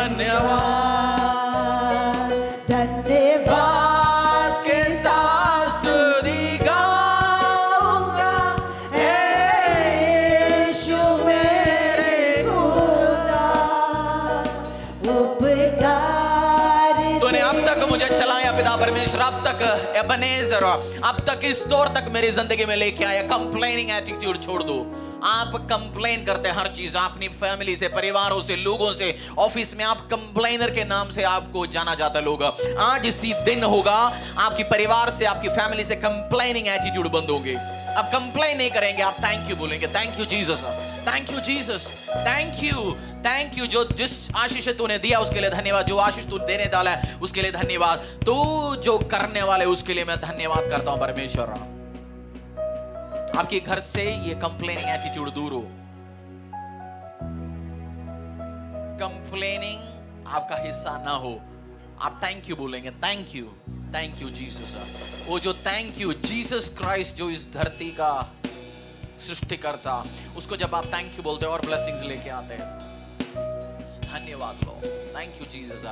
धन्यवाद धन्यवाद के साथ स्तुति गाऊंगा हे यीशु मेरे खुदा उपकार तूने अब तक मुझे चलाया पिता परमेश्वर, अब तक एबनेजर, अब तक इस दौर तक मेरी जिंदगी में लेके आया। कंप्लेनिंग एटीट्यूड छोड़ दो। आप कंप्लेन करते हैं हर चीज, अपनी फैमिली से, परिवारों से, लोगों से, ऑफिस में आप कंप्लेनर के नाम से आपको जाना जाता लोग। आज इसी दिन होगा आपकी परिवार से, आपकी फैमिली से कंप्लेनिंग एटीट्यूड बंद होंगे। अब कंप्लेन नहीं करेंगे, आप थैंक यू बोलेंगे। Thank you Jesus, thank you Jesus, thank you जो जिस आशीष तूने दिया उसके लिए धन्यवाद, जो आशीष तू देने वाला है उसके लिए धन्यवाद, तू जो करने वाले उसके लिए मैं धन्यवाद करता हूं परमेश्वर। आपके घर से ये कंप्लेनिंग एटीट्यूड दूर हो। कंप्लेनिंग आपका हिस्सा ना हो। आप थैंक यू बोलेंगे। Thank you Jesus. वो जो थैंक यू जीसस क्राइस्ट जो इस धरती का सृष्टिकर्ता, उसको जब आप थैंक यू बोलते हो और ब्लेसिंग्स लेके आते हैं। धन्यवाद लो, थैंक यू जीसस।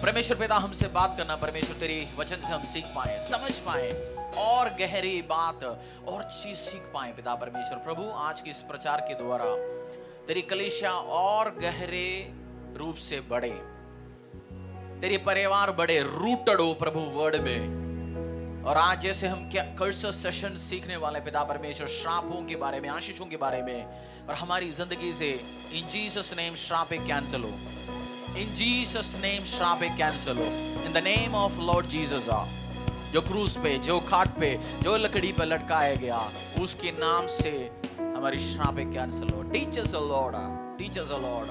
परमेश्वर पिता हमसे बात करना परमेश्वर, तेरी वचन से हम सीख पाए, समझ पाए और गहरी बात और चीज सीख पाए पिता परमेश्वर। प्रभु आज के इस प्रचार के द्वारा तेरी कलीसिया और गहरे रूप से बढ़े, तेरी परिवार बढ़े, रूटेड हो प्रभु वर्ड में। और आज जैसे हम क्या कर्सस सेशन सीखने वाले पिता परमेश्वर, श्रापों के बारे में, आशीषों के बारे में, और हमारी जिंदगी से इन जीसस नेम श्रापे कैंसिल हो, इन जीसस नेम श्रापे कैंसिल हो, in the name of Lord Jesus. जो क्रूस पे, जो खाट पे, जो लकड़ी पे लटकाया गया, उसके नाम से हमारी श्रापे कैंसिल हो। Teachers Lord, teachers Lord.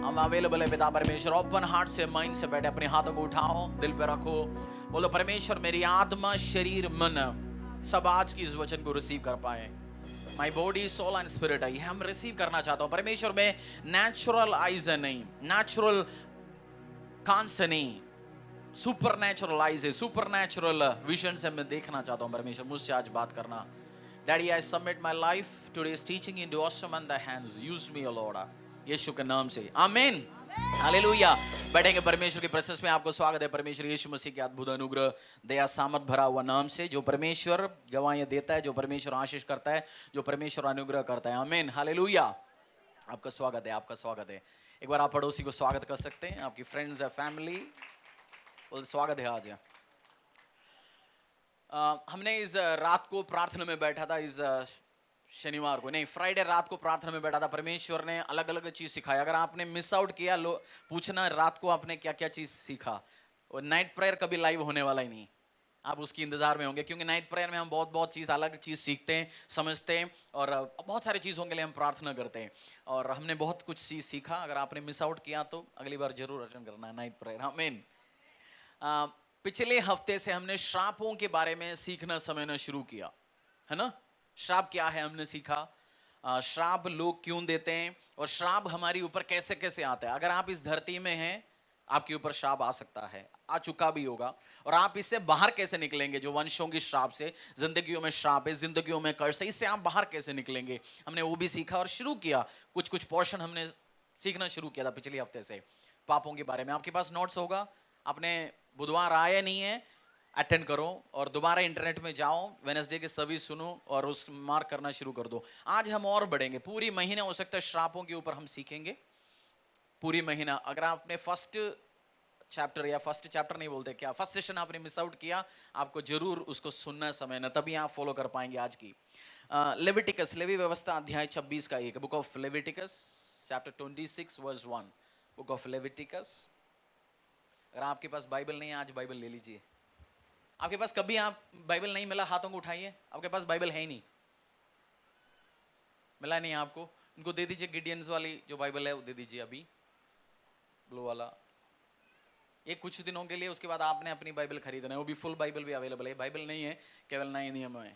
हम अवेलेबल है पिता परमेश्वर। ओपन हार्ट से, माइंड से बैठे, अपने हाथों को उठाओ, दिल पे रखो, बोलो परमेश्वर मेरी आत्मा, शरीर, मन सब आज की इस वचन को रिसीव कर पाए। My body, soul and spirit I हम रिसीव करना चाहता हूं परमेश्वर। में नेचुरल आईज है नहीं, नेचुरल कान से नहीं, सुपर नेचुरल आईज है, सुपर नेचुरल विजन से मैं देखना चाहता हूं परमेश्वर। मुझसे आज बात करना। Daddy I submit my life today's teaching into awesome and the hands, use me O Lord, यीशु के नाम से आमीन, हालेलुया। बैठेंगे परमेश्वर की प्रेजेंस में। आपको स्वागत है परमेश्वर यीशु मसीह के अद्भुत अनुग्रह, दया, सामर्थ भरा हुआ नाम से, जो परमेश्वर गवाहियां देता है, जो परमेश्वर आशीष करता है, जो परमेश्वर अनुग्रह करता है। आमीन, हालेलुया। आपका स्वागत है, आपका स्वागत है। एक बार आप पड़ोसी को स्वागत कर सकते हैं, आपकी फ्रेंड्स है, फैमिली, बोल स्वागत है आज। हमने इस रात को प्रार्थना में बैठा था, इस शनिवार को नहीं, फ्राइडे रात को प्रार्थना में बैठा था। परमेश्वर ने अलग अलग चीज सिखाया। अगर आपने मिस आउट किया, पूछना रात को आपने क्या क्या चीज सीखा। और नाइट प्रेयर कभी लाइव होने वाला ही नहीं, आप उसकी इंतजार में होंगे, क्योंकि नाइट प्रेयर में हम बहुत चीज, अलग चीज सीखते हैं, समझते हैं, और बहुत सारी चीजों के लिए हम प्रार्थना करते हैं। और हमने बहुत कुछ चीज सीखा। अगर आपने मिस आउट किया तो अगली बार जरूर अटेंड करना है नाइट प्रेयर। आमीन। पिछले हफ्ते से हमने श्रापों के बारे में सीखना समझना शुरू किया है ना। श्राप क्या है हमने सीखा, श्राप लोग क्यों देते हैं, और श्राप हमारी ऊपर कैसे कैसे आता है। अगर आप इस धरती में हैं, आपके ऊपर श्राप आ सकता है, आ चुका भी होगा, और आप इससे बाहर कैसे निकलेंगे। जो वंशों की श्राप से, जिंदगियों में श्राप है, जिंदगियों में कर्ज है, इससे आप बाहर कैसे निकलेंगे, हमने वो भी सीखा और शुरू किया। कुछ पोर्शन हमने सीखना शुरू किया था पिछले हफ्ते से पापों के बारे में। आपके पास नोट्स होगा, आपने बुधवार आया नहीं है, अटेंड करो और दोबारा इंटरनेट में जाओ, वेडनेसडे की सर्विस सुनो और उस मार्क करना शुरू कर दो। आज हम और बढ़ेंगे, पूरी महीने हो सकता है श्रापों के ऊपर हम सीखेंगे, पूरी महीना। अगर आपने फर्स्ट चैप्टर, या फर्स्ट चैप्टर नहीं बोलते क्या, फर्स्ट सेशन आपने मिस आउट किया, आपको जरूर उसको सुनना समय ना, तभी आप फॉलो कर पाएंगे आज की। लेविटिकस, लेवी व्यवस्था अध्याय 26 का एक, book of Leviticus chapter 26 verse 1, book of Leviticus. अगर आपके पास बाइबल नहीं है, आज बाइबल ले लीजिए। आपके पास कभी आप बाइबल नहीं मिला, हाथों को उठाइए। आपके पास बाइबल है ही नहीं, मिला नहीं आपको, उनको दे दीजिए। गिडियंस वाली जो बाइबल है वो दे दीजिए अभी, ब्लू वाला। ये कुछ दिनों के लिए, उसके बाद आपने अपनी बाइबल खरीदना है, वो भी फुल बाइबल भी अवेलेबल है। बाइबल नहीं है, केवल नए नियम है।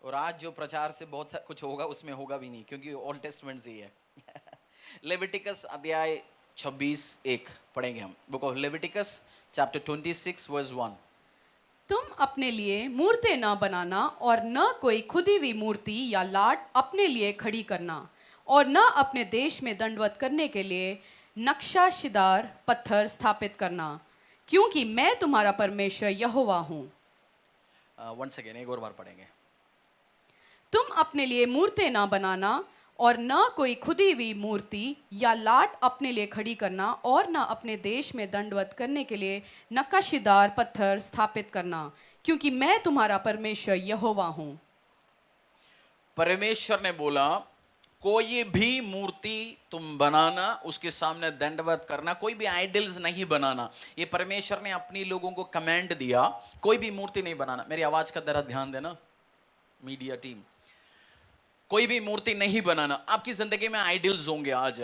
और आज जो प्रचार से बहुत कुछ होगा, उसमें होगा भी नहीं, क्योंकि ओल्ड टेस्टमेंट से ही है। लेविटिकस अध्याय 26:1 पढ़ेंगे हम, book of Leviticus chapter 26 verse 1। तुम अपने लिए मूर्तें न बनाना और न कोई खुदी हुई मूर्ति या लाट अपने लिए खड़ी करना, और न अपने देश में दंडवत करने के लिए नक्शाशीदार पत्थर स्थापित करना, क्योंकि मैं तुम्हारा परमेश्वर यहोवा हूँ। वंस अगेन एक और बार पढ़ेंगे। तुम अपने लिए मूर्तें ना बनाना और न कोई खुदी हुई मूर्ति या लाट अपने लिए खड़ी करना और न अपने देश में दंडवत करने के लिए नक्काशीदार पत्थर स्थापित करना, क्योंकि मैं तुम्हारा परमेश्वर यहोवा हूँ। परमेश्वर ने बोला कोई भी मूर्ति तुम बनाना, उसके सामने दंडवत करना, कोई भी आइडल्स नहीं बनाना। ये परमेश्वर ने अपनी लोगों को कमांड दिया, कोई भी मूर्ति नहीं बनाना। मेरी आवाज का जरा ध्यान देना मीडिया टीम। कोई भी मूर्ति नहीं बनाना। आपकी जिंदगी में आइडल्स होंगे। आज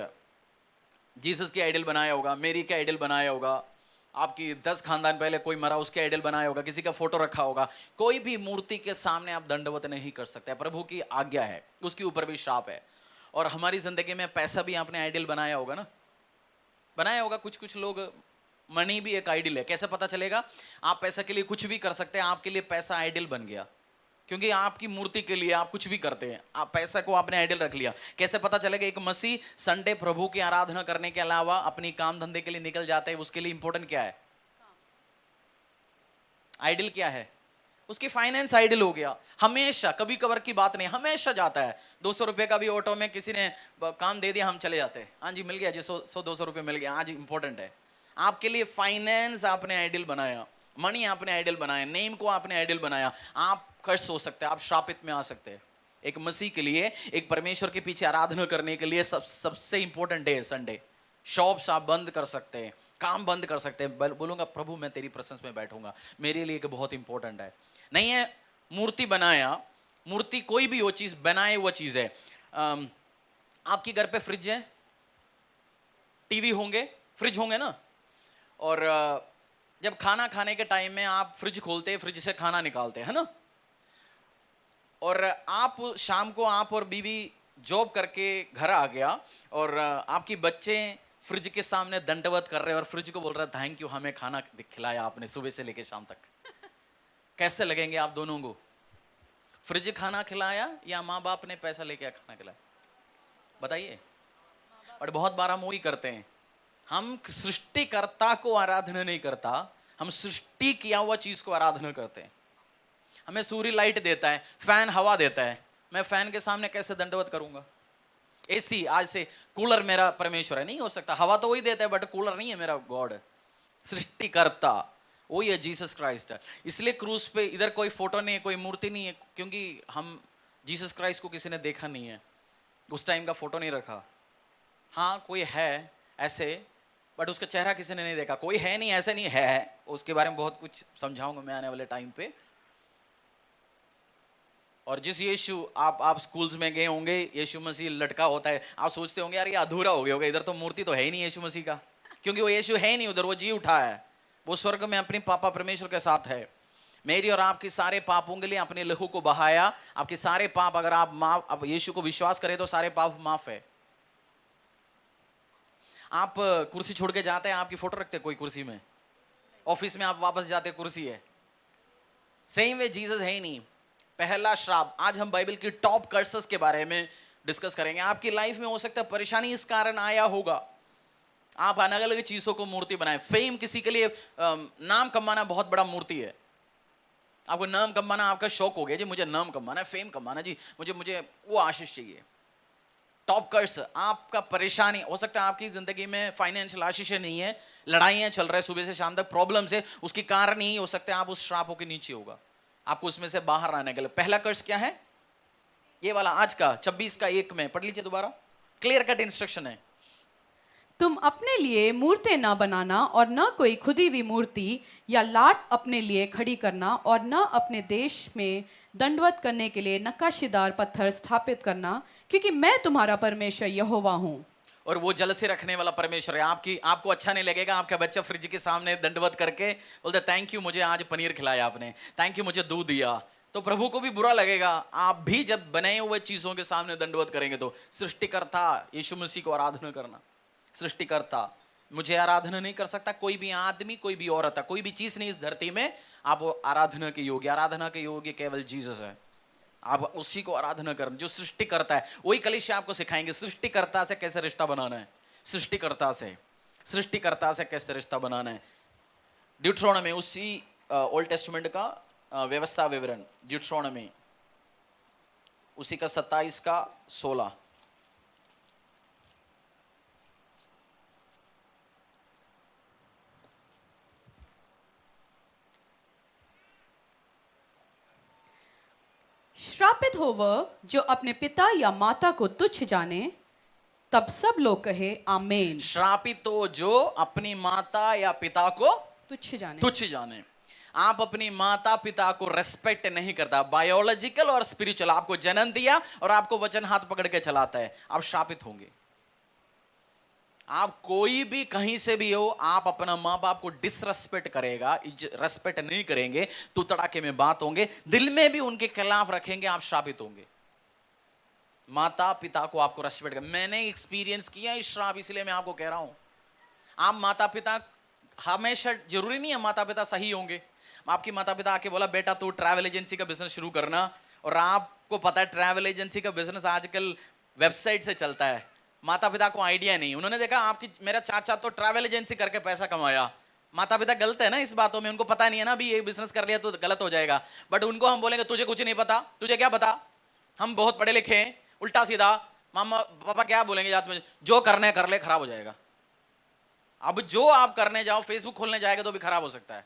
जीसस की आइडल बनाया होगा, मेरी का आइडल बनाया होगा, आपकी 10 खानदान पहले कोई मरा उसके आइडल बनाया होगा, किसी का फोटो रखा होगा। कोई भी मूर्ति के सामने आप दंडवत नहीं कर सकते। प्रभु की आज्ञा है, उसके ऊपर भी श्राप है। और हमारी जिंदगी में पैसा भी आपने आइडल बनाया होगा ना, बनाया होगा। कुछ कुछ लोग, मनी भी एक आइडल है। कैसे पता चलेगा? आप पैसा के लिए कुछ भी कर सकते हैं, आपके लिए पैसा आइडल बन गया, क्योंकि आपकी मूर्ति के लिए आप कुछ भी करते हैं। आप पैसा को आपने आइडल रख लिया। कैसे पता चलेगा? एक मसीह संडे प्रभु की आराधना करने के अलावा अपनी काम धंधे के लिए निकल जाते हैं, उसके लिए इंपॉर्टेंट क्या है? आइडल क्या है? उसकी फाइनेंस आइडल हो गया। हमेशा, कभी कभार की बात नहीं, हमेशा जाता है। 200 रुपए का भी ऑटो में किसी ने काम दे दिया, हम चले जाते हैं। हाँ जी, मिल गया जी, 100-200 रुपए मिल गया, आज इंपॉर्टेंट है। आपके लिए फाइनेंस आपने आइडल बनाया, मनी आपने आइडल बनाया, नेम को आपने आइडल बनाया। आप कष्ट हो सकते हैं, आप श्रापित में आ सकते हैं। एक मसीह के लिए, एक परमेश्वर के पीछे आराधना करने के लिए सबसे इंपॉर्टेंट डे है संडे। शॉप्स आप बंद कर सकते हैं, काम बंद कर सकते हैं। बोलूंगा प्रभु मैं तेरी प्रेजेंस में बैठूंगा, मेरे लिए एक बहुत इंपॉर्टेंट है। नहीं है मूर्ति बनाया, मूर्ति कोई भी वो चीज बनाए हुआ चीज है। आपके घर पे फ्रिज है, टीवी होंगे, फ्रिज होंगे ना। और जब खाना खाने के टाइम में आप फ्रिज खोलते हैं, फ्रिज से खाना निकालते हैं ना। और आप शाम को, आप और बीवी जॉब करके घर आ गया और आपकी बच्चे फ्रिज के सामने दंडवत कर रहे हैं और फ्रिज को बोल रहा है थैंक यू, हमें खाना खिलाया आपने सुबह से लेके शाम तक। कैसे लगेंगे आप दोनों को? फ्रिज खाना खिलाया या माँ बाप ने पैसा लेके खाना खिलाया? बताइए। और बहुत बार हम वही करते हैं, हम सृष्टिकर्ता को आराधना नहीं करता, हम सृष्टि किया हुआ चीज को आराधना करते हैं। हमें सूर्य लाइट देता है, फैन हवा देता है, मैं फैन के सामने कैसे दंडवत करूंगा? एसी, आज से कूलर मेरा परमेश्वर है, नहीं हो सकता। हवा तो वही देता है बट कूलर नहीं है मेरा गॉड। सृष्टिकर्ता वही है, जीसस क्राइस्ट है। इसलिए क्रूस पे इधर कोई फोटो नहीं है, कोई मूर्ति नहीं है, क्योंकि हम जीसस क्राइस्ट को किसी ने देखा नहीं है, उस टाइम का फोटो नहीं रखा। हाँ कोई है ऐसे, बट उसका चेहरा किसी ने नहीं देखा। कोई है नहीं, ऐसे नहीं है, उसके बारे में बहुत कुछ समझाऊंगा मैं आने वाले टाइम पे। और जिस यीशु, आप स्कूल्स में गए होंगे, यीशु मसीह लटका होता है, आप सोचते होंगे यार ये अधूरा हो गया होगा, इधर तो मूर्ति तो है ही नहीं यीशु मसीह का, क्योंकि वो यीशु है नहीं उधर, वो जी उठा है, वो स्वर्ग में अपने पापा परमेश्वर के साथ है। मेरी और आपके सारे पापों के लिए अपने लहू को बहाया। आपके सारे पाप अगर आप माफ, अब यीशु को विश्वास करें तो सारे पाप माफ है। आप कुर्सी छोड़ के जाते हैं, आपकी फोटो रखते हैं कोई कुर्सी में, ऑफिस में आप वापस जाते हैं कुर्सी है। सेम वे जीसस है ही नहीं। पहला श्राप। आज हम बाइबल की टॉप कर्सेस के बारे में डिस्कस करेंगे। आपकी लाइफ में हो सकता है परेशानी इस कारण आया होगा, आप अलग अलग चीजों को मूर्ति बनाए। फेम किसी के लिए नाम कमाना बहुत बड़ा मूर्ति है। आपको नाम कमाना आपका शौक हो गया जी, मुझे नाम कमाना है, फेम कमाना जी, मुझे वो आशीष चाहिए। टॉप कर्स, आपका परेशानी हो सकता है आपकी जिंदगी में फाइनेंशियल आशीष नहीं है, लड़ाइयां चल रहा है सुबह से शाम तक, प्रॉब्लम्स है, उसके कारण ही हो सकता है आप उस श्रापों के नीचे होगा। आपको उसमें से बाहर आने के लिए पहला कर्स क्या है? ये वाला आज का 26:1 में पढ़ लीजिए दोबारा, क्लियर कट इंस्ट्रक्शन है। तुम अपने लिए मूर्तें न बनाना और न कोई खुदी हुई मूर्ति या लाट अपने लिए खड़ी करना और न अपने देश में दंडवत करने के लिए नक्काशीदार पत्थर स्थापित करना, क्योंकि मैं तुम्हारा परमेश्वर यहोवा हूँ। और वो जल से रखने वाला परमेश्वर है। आपको अच्छा नहीं लगेगा आपका बच्चा फ्रिज के सामने दंडवत करके बोलते थैंक यू मुझे आज पनीर खिलाया आपने, थैंक यू मुझे दूध दिया, तो प्रभु को भी बुरा लगेगा। आप भी जब बनाए हुए चीजों के सामने दंडवत करेंगे तो सृष्टिकर्ता यीशु मसीह को आराधना करना। सृष्टिकर्ता मुझे आराधना नहीं कर सकता कोई भी आदमी, कोई भी औरत है, कोई भी चीज नहीं इस धरती में आप आराधना के योग्य। आराधना के योग्य केवल जीसस है। आप उसी को आराधना कर, जो सृष्टि करता है। वही कलीसिया आपको सिखाएंगे सृष्टिकर्ता से कैसे रिश्ता बनाना है, सृष्टिकर्ता से कैसे रिश्ता बनाना है। ड्यूट्रोनॉमी, उसी ओल्ड टेस्टामेंट का व्यवस्था विवरण, ड्यूट्रोनॉमी उसी का 27 का 16। श्रापित हो वह जो अपने पिता या माता को तुच्छ जाने, तब सब लोग कहे आमीन। श्रापित हो जो अपनी माता या पिता को तुच्छ जाने। आप अपनी माता पिता को रेस्पेक्ट नहीं करता, बायोलॉजिकल और स्पिरिचुअल, आपको जन्म दिया और आपको वचन हाथ पकड़ के चलाता है, आप श्रापित होंगे। आप कोई भी कहीं से भी हो, आप अपना माँ बाप को डिसरेस्पेक्ट करेगा, रेस्पेक्ट नहीं करेंगे तो तड़ाके में बात होंगे, दिल में भी उनके खिलाफ रखेंगे, आप श्रापित होंगे। माता पिता को आपको रेस्पेक्ट कर, मैंने एक्सपीरियंस किया इस श्राप, इसलिए मैं आपको कह रहा हूं। आप माता पिता, हमेशा जरूरी नहीं है माता पिता सही होंगे। आपकी माता पिता आके बोला बेटा तू ट्रैवल एजेंसी का बिजनेस शुरू करना, और आपको पता है ट्रैवल एजेंसी का बिजनेस आजकल वेबसाइट से चलता है, माता पिता को आइडिया नहीं, उन्होंने देखा आपकी मेरा चाचा तो ट्रैवल एजेंसी करके पैसा कमाया। माता पिता गलत है ना इस बातों में, उनको पता नहीं है ना भी ये बिजनेस कर लिया तो गलत हो जाएगा। बट उनको हम बोलेंगे तुझे कुछ नहीं पता, तुझे क्या पता, हम बहुत पढ़े लिखे हैं, उल्टा सीधा मामा पापा क्या बोलेंगे जात में, जो करने कर ले, खराब हो जाएगा। अब जो आप करने जाओ, फेसबुक खोलने जाएगा तो भी खराब हो सकता है।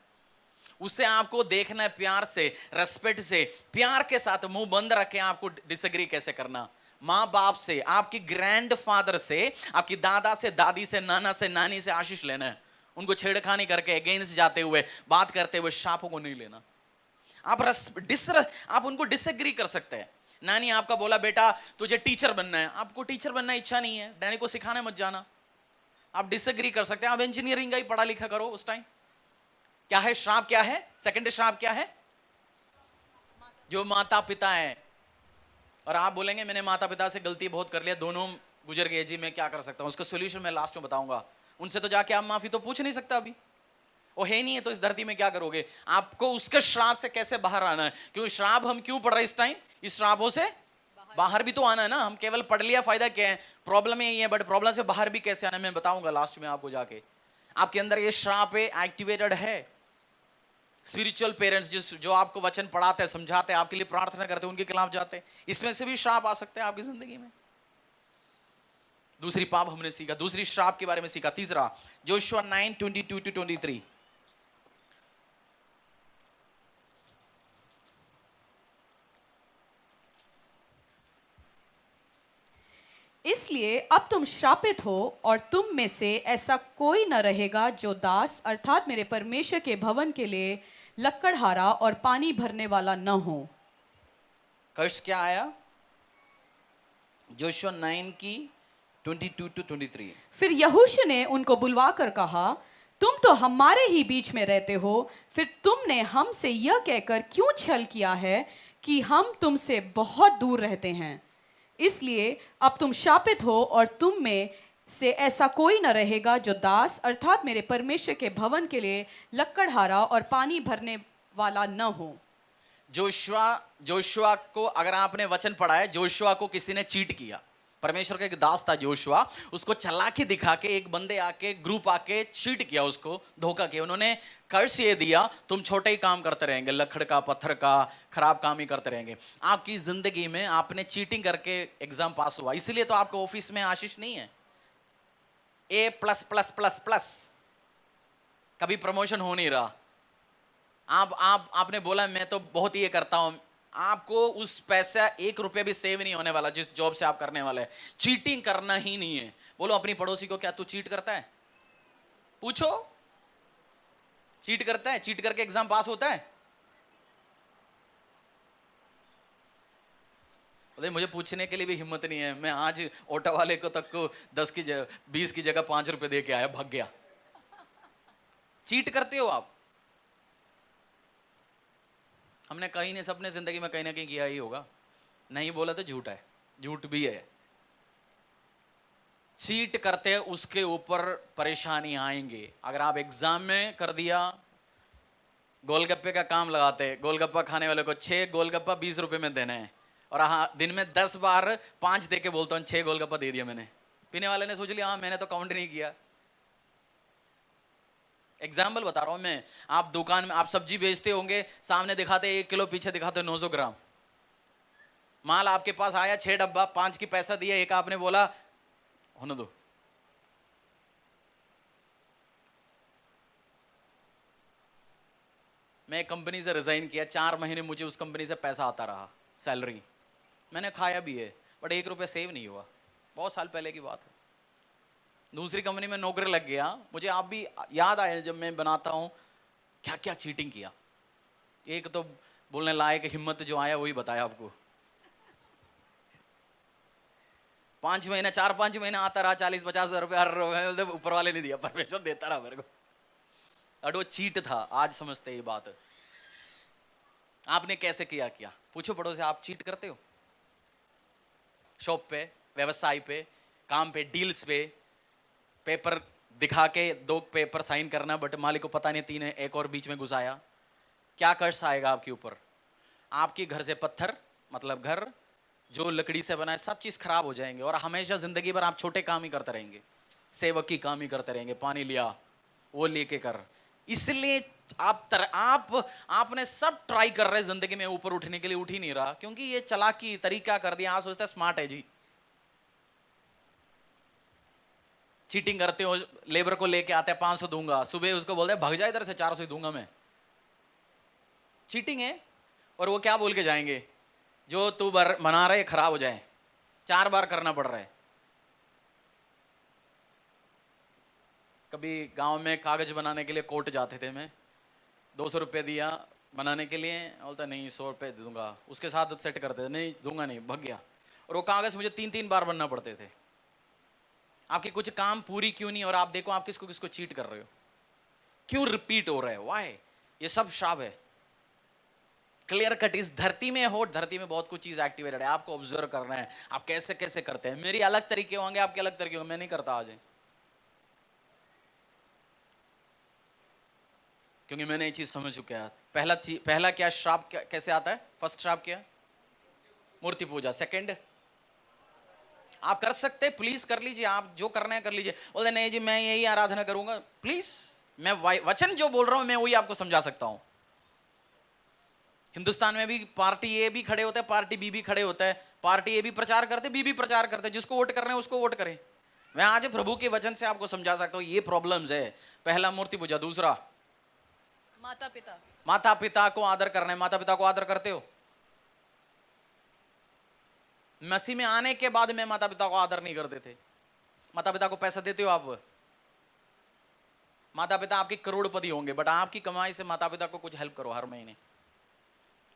उससे आपको देखना है प्यार से, रेस्पेक्ट से, प्यार के साथ मुंह बंद रखे आपको डिसएग्री कैसे करना। माँ बाप से, आपकी ग्रैंडफादर से, आपकी दादा से, दादी से, नाना से, नानी से आशीष लेना है। उनको छेड़खानी करके अगेंस्ट जाते हुए, बात करते हुए शापों को नहीं लेना। आप उनको डिसएग्री कर सकते हैं। नानी आपका बोला बेटा तुझे टीचर बनना है, आपको टीचर बनना इच्छा नहीं है, डैडी को सिखाने मत जाना, आप डिसएग्री कर सकते हैं। आप इंजीनियरिंग का ही पढ़ा लिखा करो उस टाइम। क्या है श्राप, क्या है सेकंड श्राप, क्या है? जो माता पिता है, और आप बोलेंगे मैंने माता पिता से गलती बहुत कर लिया, दोनों गुजर गए जी, मैं क्या कर सकता हूं? उसका सोल्यूशन मैं लास्ट में बताऊंगा। उनसे तो जाके आप माफी तो पूछ नहीं सकता, अभी वो है नहीं है तो इस धरती में क्या करोगे? आपको उसके श्राप से कैसे बाहर आना है, क्योंकि श्राप हम क्यों पढ़ रहे हैं इस टाइम? इस श्रापों से बाहर भी तो आना है ना। हम केवल पढ़ लिया फायदा क्या है? प्रॉब्लम यही है, बट प्रॉब्लम से बाहर भी कैसे आना है मैं बताऊंगा लास्ट में आपको जाके। आपके अंदर ये श्राप एक्टिवेटेड है। स्पिरिचुअल पेरेंट्स जो आपको वचन पढ़ाते हैं, समझाते हैं, आपके लिए प्रार्थना करते हैं, उनके खिलाफ जाते हैं, इसमें से भी श्राप आ सकते हैं आपकी जिंदगी में। दूसरी पाप हमने सीखा, दूसरी श्राप के बारे में सीखा। तीसरा जोशुआ 9:22-23। इसलिए अब तुम श्रापित हो और तुम में से ऐसा कोई न रहेगा जो दास अर्थात मेरे परमेश्वर के भवन के लिए लकड़हारा और पानी भरने वाला न हो। कर्स क्या आया? जोशुआ 9:22-23। फिर यहोशू ने उनको बुलवाकर कहा, तुम तो हमारे ही बीच में रहते हो, फिर तुमने हमसे यह कहकर क्यों छल किया है कि हम तुमसे बहुत दूर रहते हैं? इसलिए अब तुम शापित हो और तुम में से ऐसा कोई न रहेगा जो दास अर्थात मेरे परमेश्वर के भवन के लिए लकड़हारा और पानी भरने वाला न हो। जोशुआ को अगर आपने वचन पढ़ा है, जोशुआ को किसी ने चीट किया। परमेश्वर का एक दास था जोशुआ, उसको चालाकी दिखा के एक बंदे आके, ग्रुप आके चीट किया, उसको धोखा किया। उन्होंने कर्ज ये दिया, तुम छोटे ही काम करते रहेंगे, लकड़ का, पत्थर का, खराब काम ही करते रहेंगे। आपकी जिंदगी में आपने चीटिंग करके एग्जाम पास हुआ, इसलिए तो आपको ऑफिस में आशीष नहीं है। A++++, कभी प्रमोशन हो नहीं रहा। आपने बोला मैं तो बहुत ये करता हूं, आपको उस पैसा 1 रुपया भी सेव नहीं होने वाला जिस जॉब से आप करने वाले हैं। चीटिंग करना ही नहीं है। बोलो अपनी पड़ोसी को, क्या तू चीट करता है? पूछो, चीट करता है? चीट करके एग्जाम पास होता है? मुझे पूछने के लिए भी हिम्मत नहीं है। मैं आज ऑटो वाले को तक को 20 की जगह 5 रुपए दे के आया, भाग गया। चीट करते हो आप। हमने कहीं नहीं, सबने जिंदगी में कहीं ना कहीं किया ही होगा। नहीं बोला तो झूठ है, झूठ भी है। चीट करते हैं, उसके ऊपर परेशानी आएंगे। अगर आप एग्जाम में कर दिया, गोलगप्पे का काम लगाते हैं, गोलगप्पा खाने वाले को 6 गोलगप्पा 20 रुपए में देने हैं, और हाँ, दिन में 10 बार 5 दे के बोलता हूँ 6 गोलगप्पा दे दिया मैंने। पीने वाले ने सोच लिया हाँ मैंने तो काउंट नहीं किया। एग्जाम्पल बता रहा हूं मैं। आप दुकान में आप सब्जी बेचते होंगे, सामने दिखाते 1 किलो, पीछे दिखाते 900 ग्राम। माल आपके पास आया 6 डब्बा, 5 की पैसा दिया, एक आपने बोला होने दो। मैं एक कंपनी से रिजाइन किया, 4 महीने मुझे उस कंपनी से पैसा आता रहा, सैलरी मैंने खाया भी है, बट 1 रुपया सेव नहीं हुआ। बहुत साल पहले की बात है। दूसरी कंपनी में नौकरी लग गया, मुझे आप भी याद आया जब मैं बनाता हूं क्या क्या चीटिंग किया। एक तो बोलने लायक हिम्मत जो आया वही बताया आपको। 5 महीने 4-5 महीने आता रहा, 40-50 रुपया ऊपर वाले नहीं दिया, परमेश्वर देता रहा मेरे को। और वो चीट था। आज समझते ये बात। आपने कैसे किया? पूछो पड़ोस से, आप चीट करते हो? शॉप पे, व्यवसाय पे, काम पे, डील्स पे, पेपर दिखा के 2 पेपर साइन करना, बट मालिक को पता नहीं 3 एक और बीच में घुसाया। क्या कर्ज आएगा आपके ऊपर? आपके घर से पत्थर, मतलब घर जो लकड़ी से बना है, सब चीज खराब हो जाएंगे। और हमेशा जिंदगी भर आप छोटे काम ही करते रहेंगे, सेवक की काम ही करते रहेंगे। पानी लिया, वो लेके कर। इसलिए आपने सब ट्राई कर रहे जिंदगी में ऊपर उठने के लिए, उठ ही नहीं रहा, क्योंकि ये चालाकी तरीका कर दिया। आज सोचता है स्मार्ट है जी। चीटिंग करते हो, लेबर को लेके आते हैं 500 दूंगा, सुबह उसको बोलते हैं भाग जाए इधर से, 400 दूंगा मैं। चीटिंग है। और वो क्या बोल के जाएंगे? जो तू बना रहे खराब हो जाए, 4 बार करना पड़ रहा है। कभी गांव में कागज बनाने के लिए कोर्ट जाते थे, मैं 200 रुपये दिया बनाने के लिए, बोलता नहीं 100 रुपये दूंगा। उसके साथ सेट करते थे, नहीं दूंगा नहीं, भाग गया। और वो कागज मुझे 3-3 बार बनना पड़ते थे। आपके कुछ काम पूरी क्यों नहीं? और आप देखो आप किसको किसको चीट कर रहे हो, क्यों रिपीट हो रहा है? वाई? ये सब शाप है। Clear cut. इस धरती में हो, धरती में बहुत कुछ चीज एक्टिवेटेड है, आपको ऑब्जर्व करना है आप कैसे कैसे करते हैं। मेरी अलग तरीके होंगे, आपके अलग तरीके होंगे, मैं नहीं करता आज, क्योंकि मैंने ये चीज समझ चुका है। पहला क्या श्राप कैसे आता है? फर्स्ट श्राप क्या? मूर्ति पूजा। सेकंड, आप कर सकते, प्लीज कर लीजिए, आप जो करना है कर लीजिए। बोलते नहीं जी मैं यही आराधना करूंगा, प्लीज मैं वचन जो बोल रहा हूं मैं वही आपको समझा सकता हूं। हिंदुस्तान में भी पार्टी ए भी खड़े होते हैं, पार्टी बी भी खड़े होता है। पार्टी ए भी प्रचार करते, बी भी प्रचार करते, जिसको वोट करना है उसको वोट करें। मैं आज प्रभु के वचन से आपको समझा सकता हूं ये प्रॉब्लम्स है। पहला मूर्ति पूजा। दूसरा माता पिता। माता पिता को आदर करना है। माता पिता को आदर करते हो? मसीह में आने के बाद में माता पिता को आदर नहीं करते थे। माता पिता को पैसा देते हो आप? माता पिता आपके करोड़पति होंगे, बट आपकी कमाई से माता पिता को कुछ हेल्प करो हर महीने,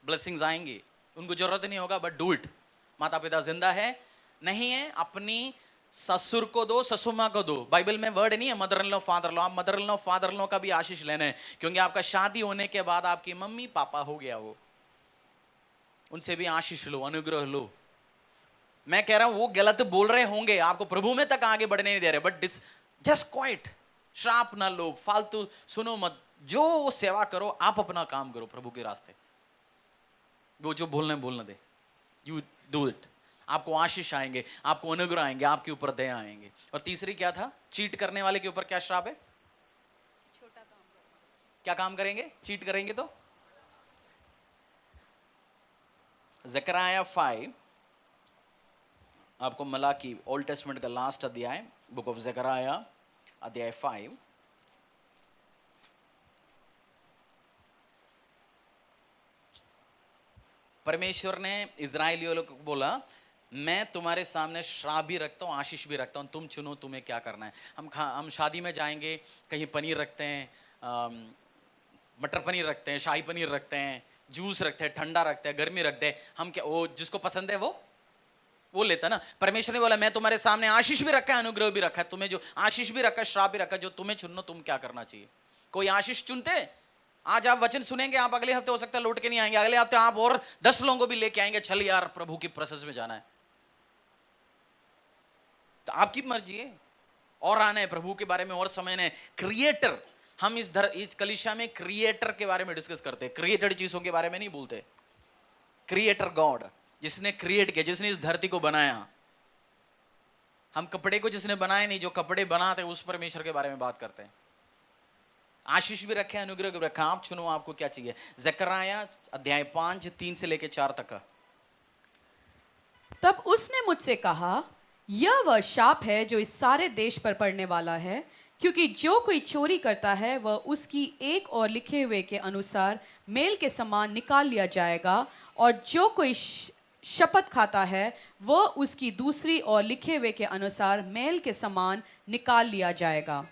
ब्लेसिंग्स आएंगे। उनको जरूरत नहीं होगा बट डू इट। माता पिता जिंदा है नहीं है, अपनी ससुर को दो, ससुर माँ को दो। बाइबल में वर्ड नहीं है mother in law father law. आप mother in law father law का भी आशीष लेना है, क्योंकि आपका शादी होने के बाद आपकी मम्मी पापा हो गया, वो उनसे भी आशीष लो, अनुग्रह लो। मैं कह रहा हूं वो गलत बोल रहे होंगे, आपको प्रभु में तक आगे बढ़ने नहीं दे रहे, बट जस्ट क्वाइट। श्राप ना लो, फालतू सुनो मत, जो सेवा करो, आप अपना काम करो प्रभु के रास्ते। वो जो बोलने दे, यू डू इट। आपको आशीष आएंगे, आपको अनुग्रह आएंगे, आपके ऊपर दया आएंगे। और तीसरी क्या था? चीट करने वाले के ऊपर क्या श्राप है? छोटा काम। क्या काम करेंगे? चीट करेंगे तो ज़करिया 5, आपको मलाकी, ओल्ड टेस्टमेंट का लास्ट अध्याय, बुक ऑफ ज़करिया अध्याय 5। परमेश्वर ने इजराइलियों को बोला मैं तुम्हारे सामने श्राप भी रखता हूँ, आशीष भी रखता हूँ, तुम चुनो तुम्हें क्या करना है। हम शादी में जाएंगे, कहीं पनीर रखते हैं, मटर पनीर रखते हैं, शाही पनीर रखते हैं, जूस रखते हैं, ठंडा रखते हैं, गर्मी रखते हैं। हम क्या, वो जिसको पसंद है वो लेता ना। परमेश्वर ने बोला मैं तुम्हारे सामने आशीष भी रखा है, अनुग्रह भी रखा है। तुम्हें जो आशीष भी रखा है, श्राप भी रखा है, जो तुम्हें चुनो तुम क्या करना चाहिए। कोई आशीष चुनते? आज आप वचन सुनेंगे, आप अगले हफ्ते हो सकता है लौट के नहीं आएंगे, अगले हफ्ते आप और 10 लोगों को भी लेके आएंगे, चल यार प्रभु की प्रेजेंस में जाना है। तो आपकी मर्जी है, और आना है प्रभु के बारे में और समझना है। क्रिएटर, हम इस कलीसिया में क्रिएटर के बारे में डिस्कस करते हैं, क्रिएटेड चीजों के बारे में नहीं बोलते। क्रिएटर गॉड, जिसने क्रिएट किया, जिसने इस धरती को बनाया। हम कपड़े को जिसने बनाया नहीं, जो कपड़े बनाते उस परमेश्वर के बारे में बात करते हैं। आशीष भी रखे, अनुग्रह भी रखा। आप चुनो आपको क्या चाहिए। जकरयाह अध्याय 5 3 से लेकर 4 तक का। तब उसने मुझसे कहा, यह वह शाप है जो इस सारे देश पर पड़ने वाला है, क्योंकि जो कोई चोरी करता है वह उसकी एक और लिखे हुए के अनुसार मेल के समान निकाल लिया जाएगा, और जो कोई शपथ खाता है वह उसकी दूसरी और लिखे हुए के अनुसार मेल के समान निकाल लिया जाएगा।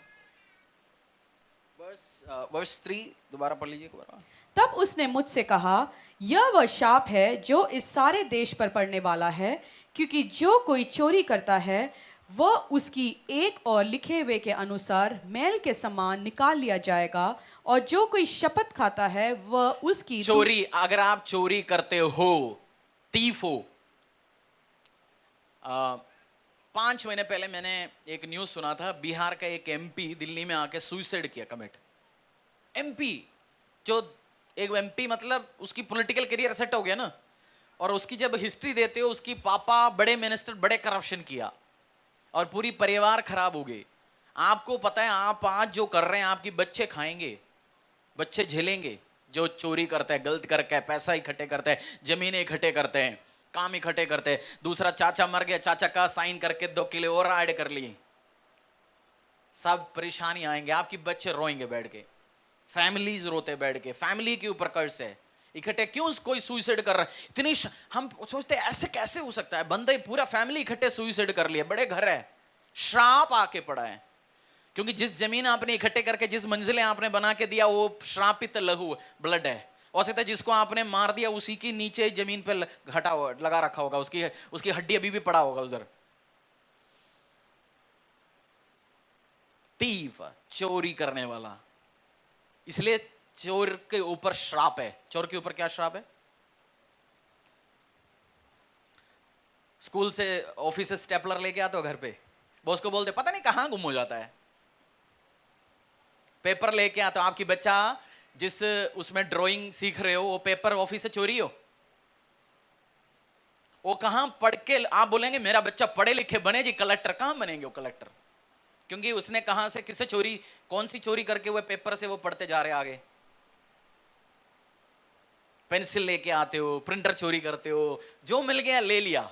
वर्स 3 दोबारा पढ़ लीजिए एक बार। तब उसने मुझसे कहा, यह वह शाप है जो इस सारे देश पर पड़ने वाला है, क्योंकि जो कोई चोरी करता है वह उसकी एक और लिखे हुए के अनुसार मेल के समान निकाल लिया जाएगा, और जो कोई शपथ खाता है वह उसकी चोरी, अगर आप चोरी करते हो, तीफ हो। 5 महीने पहले मैंने एक न्यूज सुना था, बिहार का एक एमपी दिल्ली में आके सुसाइड किया, कमिट। एमपी, जो एक एमपी मतलब उसकी पॉलिटिकल करियर सेट हो गया ना, और उसकी जब हिस्ट्री देते हो, उसकी पापा बड़े मिनिस्टर, बड़े करप्शन किया और पूरी परिवार खराब हो गई। आपको पता है, आप आज जो कर रहे हैं आपकी बच्चे खाएंगे, बच्चे झेलेंगे। जो चोरी करते हैं, गलत करके पैसा इकट्ठे करते हैं, जमीनें इकट्ठे करते हैं, काम इकट्ठे करते हैं। दूसरा चाचा मर गया, चाचा का साइन करके 2 किलो और ऐड कर लिए, सब परेशानी आएंगे। आपके बच्चे रोएंगे बैठ के, फैमिलीज रोते बैठ के, फैमिली के ऊपर कर्ज है इकट्ठे। क्यों कोई सुसाइड कर रहा है? इतनी हम सोचते हैं ऐसे कैसे हो सकता है, बंदे पूरा फैमिली इकट्ठे सुसाइड कर लिया, बड़े घर है, श्राप आके पड़ा है। क्योंकि जिस जमीन आपने इकट्ठे करके, जिस मंजिलें आपने बना के दिया, वो श्रापित लहू, ब्लड है। हो सकता है जिसको आपने मार दिया उसी की नीचे जमीन पे घटा लगा रखा होगा, उसकी हड्डी अभी भी पड़ा होगा उधर। तीफ, चोरी करने वाला, इसलिए चोर के ऊपर श्राप है। चोर के ऊपर क्या श्राप है? स्कूल से, ऑफिस से स्टेपलर लेके आते हो घर पे, बॉस को बोलते पता नहीं कहां गुम हो जाता है। पेपर लेके आते हो, आपकी बच्चा जिस उसमें ड्राइंग सीख रहे हो, वो पेपर ऑफिस से चोरी हो। वो कहां पढ़ के, आप बोलेंगे मेरा बच्चा पढ़े लिखे बने जी कलेक्टर, कहां बनेंगे वो कलेक्टर? क्योंकि उसने कहां से, किससे चोरी, कौन सी चोरी करके वो पेपर से वो पढ़ते जा रहे आगे। पेंसिल लेके आते हो, प्रिंटर चोरी करते हो, जो मिल गया ले लिया,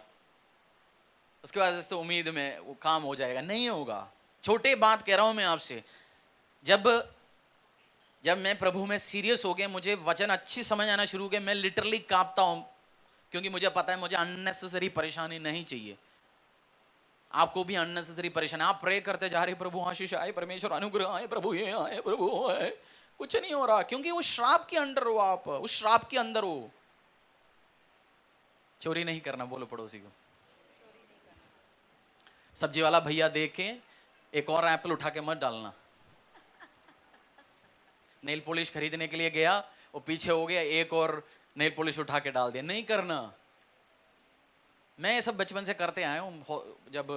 उसके बाद तो उम्मीद में वो काम हो जाएगा, नहीं होगा। छोटे बात कह रहा हूं मैं आपसे, जब मैं प्रभु में सीरियस हो गया, मुझे वचन अच्छी समझ आना शुरू हो गया, मैं लिटरली कांपता हूं, क्योंकि मुझे पता है मुझे अननेसेसरी परेशानी नहीं चाहिए। आपको भी अननेसेसरी परेशानी, आप प्रे करते जा रहे, प्रभु आशीष आए, परमेश्वर अनुग्रह आए, प्रभु ये आए, प्रभु वो आए, कुछ नहीं हो रहा, क्योंकि वो श्राप के अंडर हो, आप उस श्राप के अंदर हो। चोरी नहीं करना, बोलो पड़ोसी को। सब्जी वाला भैया देख के एक और एप्पल उठा के मत डालना। नेल पॉलिश खरीदने के लिए गया, वो पीछे हो गया, एक और नेल पॉलिश उठा के डाल दिया, नहीं करना। मैं ये सब बचपन से करते आया हूँ। जब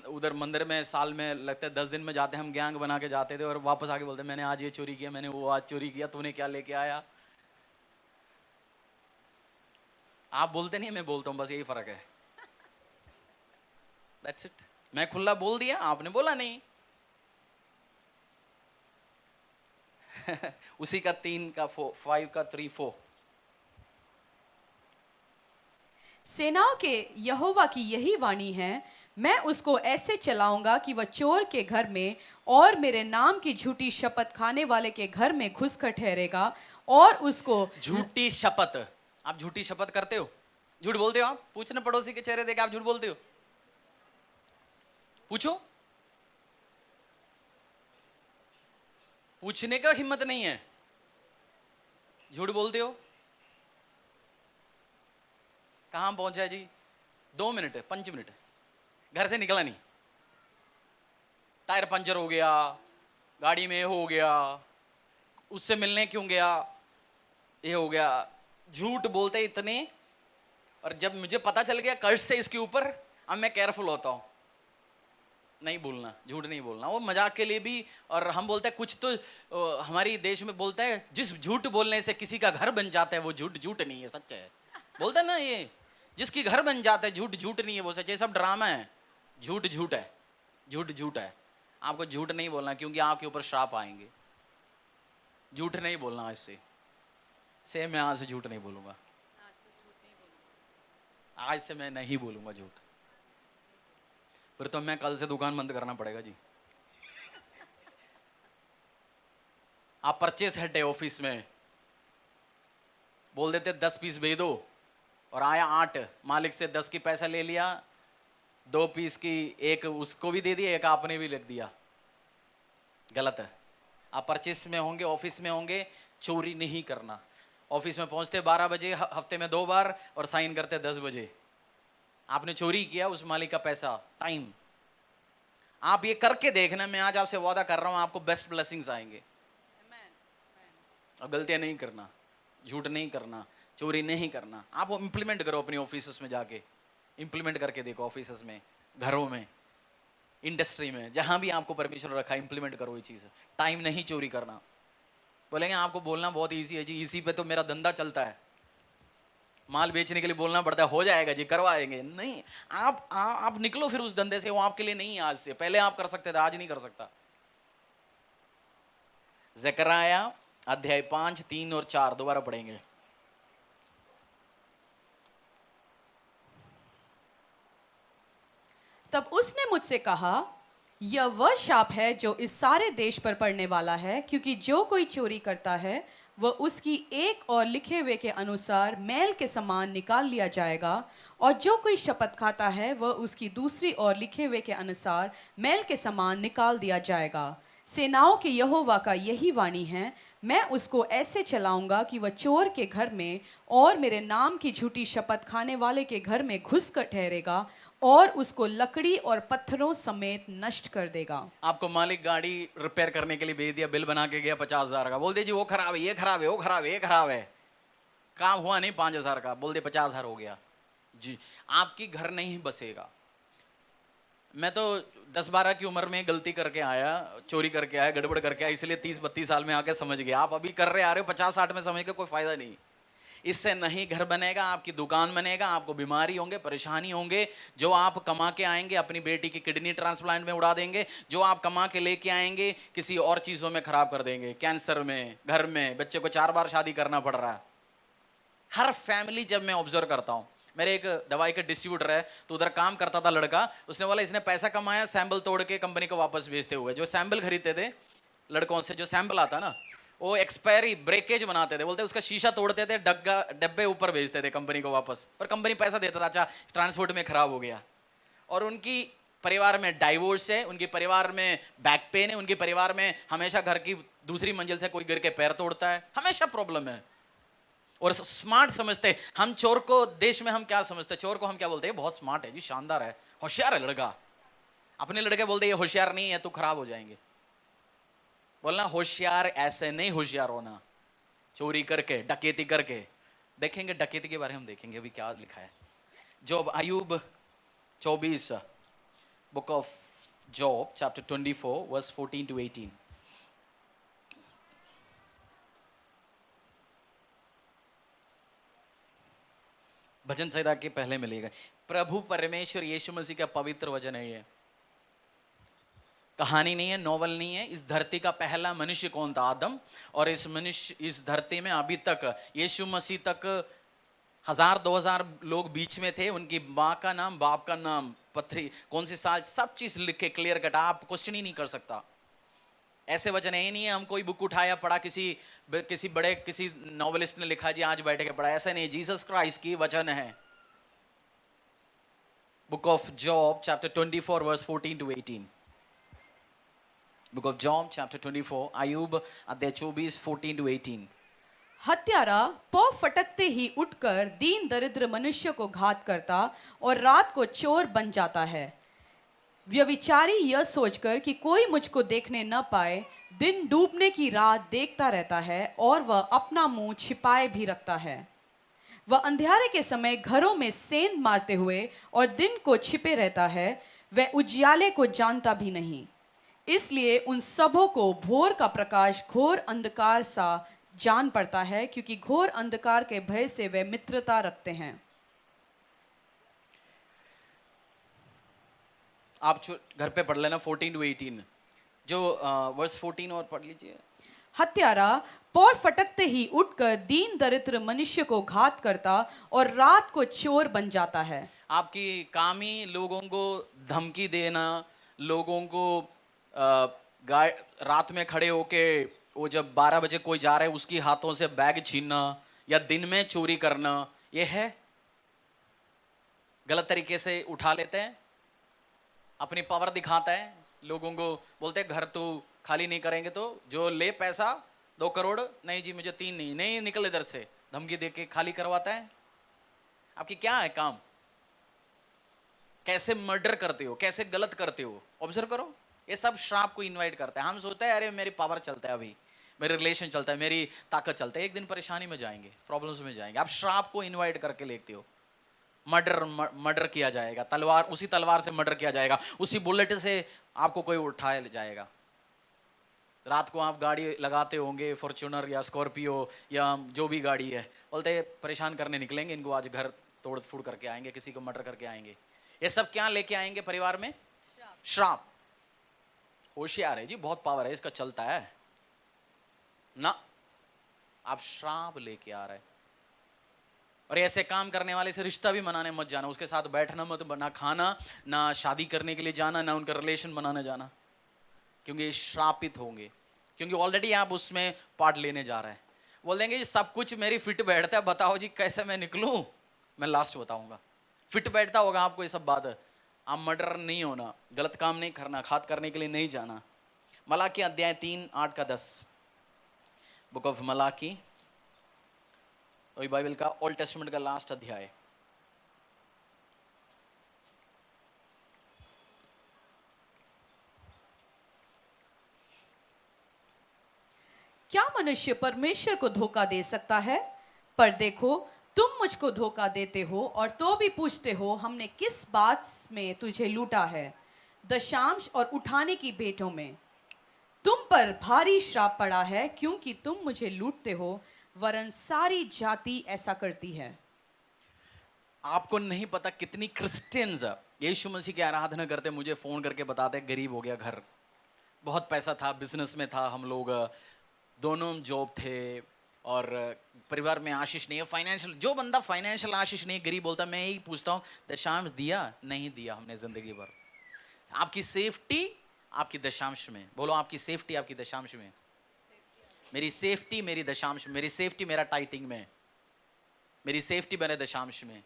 उधर मंदिर में साल में लगता है 10 दिन में जाते, हम गैंग बना के जाते थे, और वापस आके बोलते मैंने आज ये चोरी किया, मैंने वो आज चोरी किया, तूने क्या लेके आया? आप बोलते नहीं, मैं बोलता हूँ, बस यही फर्क है। That's it. मैं खुला बोल दिया, आपने बोला नहीं। उसी का 3 का 4, 5 का 3 4। सेनाओं के यहोवा की यही वाणी है, मैं उसको ऐसे चलाऊंगा कि वह चोर के घर में और मेरे नाम की झूठी शपथ खाने वाले के घर में घुसकर ठहरेगा, और उसको। झूठी शपथ, आप झूठी शपथ करते हो, झूठ बोलते हो? आप पूछना पड़ोसी के चेहरे देख, आप झूठ बोलते हो? पूछो, पूछने का हिम्मत नहीं है, झूठ बोलते हो। कहां पहुंचा जी? 2 मिनट, 5 मिनट, घर से निकला नहीं, टायर पंचर हो गया, गाड़ी में हो गया, उससे मिलने क्यों गया, ये हो गया। झूठ बोलते इतने, और जब मुझे पता चल गया कर्ज से इसके ऊपर, अब मैं केयरफुल होता हूं, नहीं बोलना, झूठ नहीं बोलना। वो मजाक के लिए भी, और हम बोलते हैं कुछ तो हमारी देश में बोलता है, जिस झूठ बोलने से किसी का घर बन जाता है वो झूठ झूठ नहीं है, सच है। बोलते ना ये जिसकी घर बन जाता है, झूठ झूठ नहीं है वो सच, ये सब ड्रामा है। झूठ झूठ है, झूठ झूठ है। आपको झूठ नहीं बोलना क्योंकि आपके ऊपर श्राप आएंगे। झूठ नहीं बोलना आज से मैं आज से झूठ नहीं बोलूंगा। आज से मैं नहीं बोलूंगा झूठ। फिर तो मैं कल से दुकान बंद करना पड़ेगा जी। आप परचेस हेड है ऑफिस में, बोल देते 10 पीस भेज दो और आया 8, मालिक से 10 की पैसा ले लिया, 2 पीस की एक उसको भी दे दिया, एक आपने भी लिख दिया। गलत है। आप परचेस में होंगे, ऑफिस में होंगे, चोरी नहीं करना। ऑफिस में पहुंचते 12 बजे, हफ्ते में 2 बार, और साइन करते 10 बजे। आपने चोरी किया उस मालिक का पैसा, टाइम। आप ये करके देखना, मैं आज आपसे वादा कर रहा हूं आपको बेस्ट ब्लेसिंग्स आएंगे। और गलतियां नहीं करना, झूठ नहीं करना, चोरी नहीं करना। आप वो इंप्लीमेंट करो अपनी ऑफिस में जाके, इंप्लीमेंट करके देखो। ऑफिस में, घरों में, इंडस्ट्री में, जहां भी आपको परमिशन रखा है, इंप्लीमेंट करो ये चीज़। टाइम नहीं चोरी करना। बोलेंगे आपको बोलना बहुत ईजी है जी, इसी पे तो मेरा धंधा चलता है, माल बेचने के लिए बोलना पड़ता है, हो जाएगा जी, करवाएंगे। नहीं, आप निकलो फिर उस धंधे से। वो आपके लिए नहीं है आज से, पहले आप कर सकते थे, आज नहीं कर सकता। ज़करिया अध्याय 5, 3 और 4 दोबारा पढ़ेंगे। तब उसने मुझसे कहा, यह वह शाप है जो इस सारे देश पर पड़ने वाला है, क्योंकि जो कोई चोरी करता है वह उसकी एक और लिखे हुए के अनुसार मैल के समान निकाल लिया जाएगा, और जो कोई शपथ खाता है वह उसकी दूसरी और लिखे हुए के अनुसार मैल के समान निकाल दिया जाएगा। सेनाओं के यहोवा का यही वाणी है, मैं उसको ऐसे चलाऊंगा कि वह चोर के घर में और मेरे नाम की झूठी शपथ खाने वाले के घर में घुस कर ठहरेगा, और उसको लकड़ी और पत्थरों समेत नष्ट कर देगा। आपको मालिक गाड़ी रिपेयर करने के लिए भेज दिया, बिल बना के गया 50,000 का, बोल दे जी वो खराब है, ये खराब है, वो खराब है, ये खराब है। काम हुआ नहीं 5,000 का, बोल दे 50,000 हो गया जी। आपकी घर नहीं बसेगा। मैं तो 10-12 की उम्र में गलती करके आया, चोरी करके आया, गड़बड़ करके आया, इसलिए 30-32 साल में आके समझ गया। आप अभी कर रहे आ रहे हो 50-60 में समझ के कोई फायदा नहीं। इससे नहीं घर बनेगा, आपकी दुकान बनेगा, आपको बीमारी होंगे, परेशानी होंगे। जो आप कमा के आएंगे अपनी बेटी की किडनी ट्रांसप्लांट में उड़ा देंगे, जो आप कमा के लेके आएंगे किसी और चीज़ों में खराब कर देंगे, कैंसर में, घर में, बच्चे को 4 बार शादी करना पड़ रहा है। हर फैमिली, जब मैं ऑब्जर्व करता हूँ, मेरे एक दवाई का डिस्ट्रीब्यूटर है, तो उधर काम करता था लड़का, उसने बोला इसने पैसा कमाया सैंपल तोड़ के कंपनी को वापस भेजते हुए। जो सैंपल खरीदते थे लड़कों से, जो सैंपल आता ना, वो एक्सपायरी ब्रेकेज बनाते थे, बोलते उसका शीशा तोड़ते थे, डब्बे ऊपर भेजते थे कंपनी को वापस, और कंपनी पैसा देता था, अच्छा ट्रांसपोर्ट में खराब हो गया। और उनकी परिवार में डाइवोर्स है, उनके परिवार में बैक पेन है, उनके परिवार में हमेशा घर की दूसरी मंजिल से कोई गिर के पैर तोड़ता है, हमेशा प्रॉब्लम है। और स्मार्ट समझते हम चोर को, देश में हम क्या समझते, चोर को हम क्या बोलते हैं, बहुत स्मार्ट है जी, शानदार है, होशियार है लड़का। अपने लड़के बोलते ये होशियार नहीं है तो खराब हो जाएंगे। बोलना होशियार ऐसे नहीं होशियार होना, चोरी करके, डकैती करके। देखेंगे डकैती के बारे में, हम देखेंगे अभी क्या लिखा है। जॉब, अय्यूब 24, book of Job chapter 24 verse 14 to 18। भजन संहिता के पहले मिलेगा। प्रभु परमेश्वर यीशु मसीह का पवित्र वचन है ये, कहानी नहीं है, नॉवल नहीं है। इस धरती का पहला मनुष्य कौन था? आदम। और इस धरती में अभी तक यीशु मसीह तक 1000-2000 लोग बीच में थे। उनकी माँ का नाम, बाप का नाम, पथरी, कौन सी साल, सब चीज लिख के क्लियर कट, आप क्वेश्चन ही नहीं कर सकता। ऐसे वचन है ही नहीं है हम कोई बुक उठाया पढ़ा, किसी बड़े किसी नॉवेलिस्ट ने लिखा जी आज बैठ के पढ़ा, ऐसा नहीं। जीसस क्राइस्ट की वचन है। Book of Job chapter 24 verse 14 to 18। Book of Job chapter 24, अय्यूब अध्याय 24 14 to 18। हत्यारा पौ फटकते ही उठकर दीन दरिद्र मनुष्य को घात करता और रात को चोर बन जाता है। व्यभिचारी यह सोचकर कि कोई मुझको देखने न पाए, दिन डूबने की रात देखता रहता है, और वह अपना मुंह छिपाए भी रखता है। वह अंधियारे के समय घरों में सेंध मारते हुए और दिन को छिपे रहता है, वह उजियाले को जानता भी नहीं। इसलिए उन सबों को भोर का प्रकाश घोर अंधकार सा जान पड़ता है, क्योंकि घोर अंधकार के भय से वे मित्रता रखते हैं। आप घर पे पढ़ लेना 14 to 18, जो वर्स 14 और पढ़ लीजिए। हत्यारा पौर फटकते ही उठकर दीन दरिद्र मनुष्य को घात करता और रात को चोर बन जाता है। आपकी काम ही लोगों को धमकी देना, लोगों को रात में खड़े होके वो जब 12 बजे कोई जा रहा है उसकी हाथों से बैग छीनना या दिन में चोरी करना, ये है। गलत तरीके से उठा लेते हैं, अपनी पावर दिखाता है, लोगों को बोलते हैं घर तो खाली नहीं करेंगे तो जो ले पैसा 2 करोड़, नहीं जी मुझे 3 नहीं, नहीं निकल इधर से, धमकी दे के खाली करवाता है। आपकी क्या है काम? कैसे मर्डर करते हो, कैसे गलत करते हो, ऑब्जर्व करो। ये सब श्राप को इनवाइट करता है। हम सोचते हैं अरे मेरी पावर चलता है, अभी मेरे रिलेशन चलता है, मेरी ताकत चलता है, एक दिन परेशानी में जाएंगे, प्रॉब्लम्स में जाएंगे। आप श्राप को इनवाइट करके लेते हो। मर्डर किया जाएगा, तलवार, उसी तलवार से मर्डर किया जाएगा, उसी बुलेट से आपको कोई उठाया जाएगा। रात को आप गाड़ी लगाते होंगे, फॉर्च्यूनर या स्कॉर्पियो या जो भी गाड़ी है, बोलते परेशान करने निकलेंगे, इनको आज घर तोड़ फोड़ करके आएंगे, किसी को मर्डर करके आएंगे। ये सब क्या लेके आएंगे परिवार में? श्राप। होशियार है जी, बहुत पावर है इसका, चलता है ना। आप श्राप लेके आ रहे हैं। और ऐसे काम करने वाले से रिश्ता भी बनाने मत जाना, उसके साथ बैठना मत, ना खाना, ना शादी करने के लिए जाना, ना उनका रिलेशन बनाने जाना, क्योंकि श्रापित होंगे, क्योंकि ऑलरेडी आप उसमें पार्ट लेने जा रहे हैं। बोल देंगे जी सब कुछ मेरी फिट बैठता है, बताओ जी कैसे मैं निकलूं। मैं लास्ट बताऊंगा। फिट बैठता होगा आपको ये सब बात। आप मर्डर नहीं होना, गलत काम नहीं करना, घात करने के लिए नहीं जाना। मलाकी अध्याय 3:8-10, बुक ऑफ मलाकी, वही बाइबल का ओल्ड टेस्टामेंट का लास्ट अध्याय। क्या मनुष्य परमेश्वर को धोखा दे सकता है? पर देखो तुम मुझको धोखा देते हो और तो भी पूछते हो हमने किस बात में तुझे लूटा है? दशांश और उठाने की भेंटों में। तुम पर भारी श्राप पड़ा है, क्योंकि तुम मुझे लूटते हो, वरन सारी जाति ऐसा करती है। आपको नहीं पता कितनी क्रिश्चियंस यीशु मसीह की आराधना करते, मुझे फोन करके बताते गरीब हो गया घर, बहुत पैसा था, बिजनेस में था, हम लोग दोनों जॉब थे और परिवार में आशीष नहीं है, फाइनेंशियल। जो बंदा फाइनेंशियल आशीष नहीं, गरीब बोलता, मैं यही पूछता हूँ दशांश दिया? नहीं दिया हमने जिंदगी भर। आपकी सेफ्टी आपकी दशांश में। बोलो आपकी सेफ्टी आपकी दशांश में। मेरी सेफ्टी मेरी दशांश, मेरी सेफ्टी मेरा टाइथिंग में, मेरी सेफ्टी मेरे दशांश में।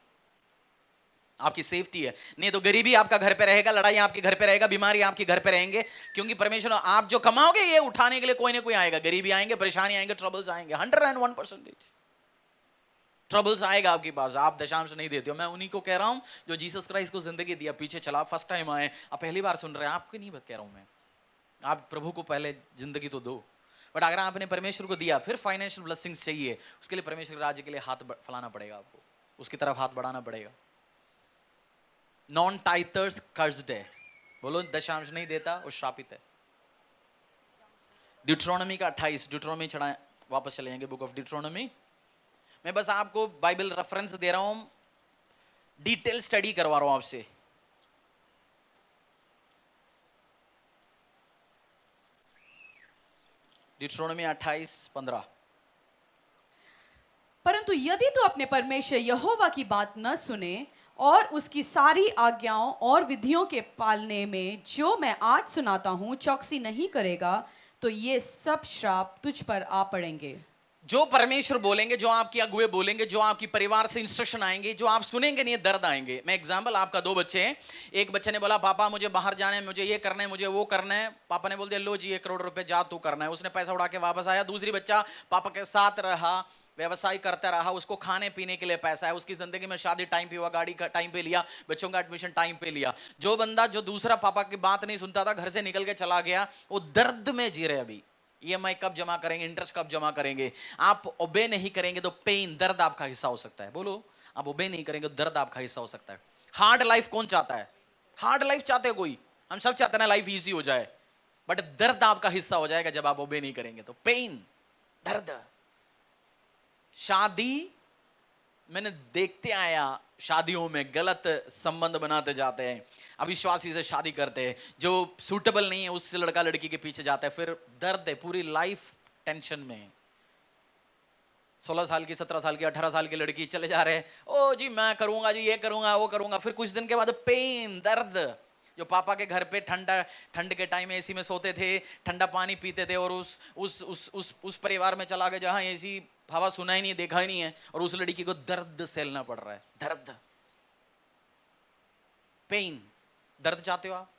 आपकी सेफ्टी है, नहीं तो गरीबी आपका घर पे रहेगा, लड़ाई आपके घर पे रहेगा, बीमारी आपके घर पे रहेंगे, क्योंकि परमेश्वर आप जो कमाओगे ये उठाने के लिए कोई ना कोई आएगा। गरीबी आएंगे, परेशानी आएंगे, ट्रबल्स आएंगे, 101% ट्रबल्स आएगा आपके पास। आप दशांश नहीं देते हो। मैं उन्हीं को कह रहा हूं जो जीसस क्राइस्ट को जिंदगी दिया, पीछे चला, फर्स्ट टाइम आए, आप पहली बार सुन रहे हैं, आपको नहीं कह रहा हूं मैं। आप प्रभु को पहले जिंदगी तो दो, बट अगर आपने परमेश्वर को दिया, फिर फाइनेंशियल ब्लेसिंग्स चाहिए, उसके लिए परमेश्वर के राज्य के लिए हाथ फैलाना पड़ेगा, आपको उसकी तरफ हाथ बढ़ाना पड़ेगा। नॉन टाइथर्स कर्स्ड है। बोलो दशांश नहीं देता वो श्रापित है। ड्यूट्रोनॉमी का 28, ड्यूट्रोनॉमी चढ़ा, वापस चले जाएंगे बुक ऑफ ड्यूट्रोनॉमी। मैं बस आपको बाइबल रेफरेंस दे रहा हूं, डिटेल स्टडी करवा रहा हूं आपसे। ड्यूट्रोनॉमी 28:15। परंतु यदि तू अपने परमेश्वर यहोवा की बात न सुने और उसकी सारी आज्ञाओं और विधियों के पालने में जो मैं आज सुनाता हूं चौकसी नहीं करेगा, तो ये सब श्राप तुझ पर आ पड़ेंगे। जो परमेश्वर बोलेंगे, जो आपकी अगुए बोलेंगे, जो आपकी परिवार से इंस्ट्रक्शन आएंगे, जो आप सुनेंगे नहीं, दर्द आएंगे। मैं एग्जांपल, आपका 2 बच्चे हैं, एक बच्चे ने बोला पापा मुझे बाहर जाना है, मुझे ये करना है, मुझे वो करना है। पापा ने बोल दिया लो जी 1 करोड़ रुपए जा तू करना है। उसने पैसा उड़ा के वापस आया। दूसरी बच्चा पापा के साथ रहा, व्यवसाय करता रहा, उसको खाने पीने के लिए पैसा है, उसकी जिंदगी में शादी टाइम पे हुआ, गाड़ी का टाइम पे लिया, बच्चों का एडमिशन टाइम पे लिया। जो बंदा जो दूसरा पापा की बात नहीं सुनता था, घर से निकल के चला गया, वो दर्द में जी रहे। अभी EMI कब जमा करेंगे, इंटरेस्ट कब जमा करेंगे। आप ओबे नहीं करेंगे तो पेन, दर्द आपका हिस्सा हो सकता है। बोलो आप ओबे नहीं करेंगे तो दर्द आपका हिस्सा हो सकता है। हार्ड लाइफ कौन चाहता है? हार्ड लाइफ चाहते हैं कोई? हम सब चाहते हैं ना लाइफ इजी हो जाए, बट दर्द आपका हिस्सा हो जाएगा जब आप ओबे नहीं करेंगे तो। पेन, दर्द, शादी मैंने देखते आया, शादियों में गलत संबंध बनाते जाते हैं, अविश्वासी से शादी करते हैं, जो सूटेबल नहीं है उससे लड़का लड़की के पीछे जाता है, फिर दर्द है, पूरी लाइफ टेंशन में। 16 साल की, 17 साल की, 18 साल की लड़की चले जा रहे हैं, ओ जी मैं करूंगा जी, ये करूंगा वो करूंगा, फिर कुछ दिन के बाद पेन, दर्द। जो पापा के घर पे ठंड के टाइम एसी में सोते थे, ठंडा पानी पीते थे, और उस परिवार में चला गया जहां एसी हवा सुना ही नहीं, देखा ही नहीं है, और उस लड़की को दर्द सहना पड़ रहा है। दर्द, पेन, दर्द चाहते हो आप?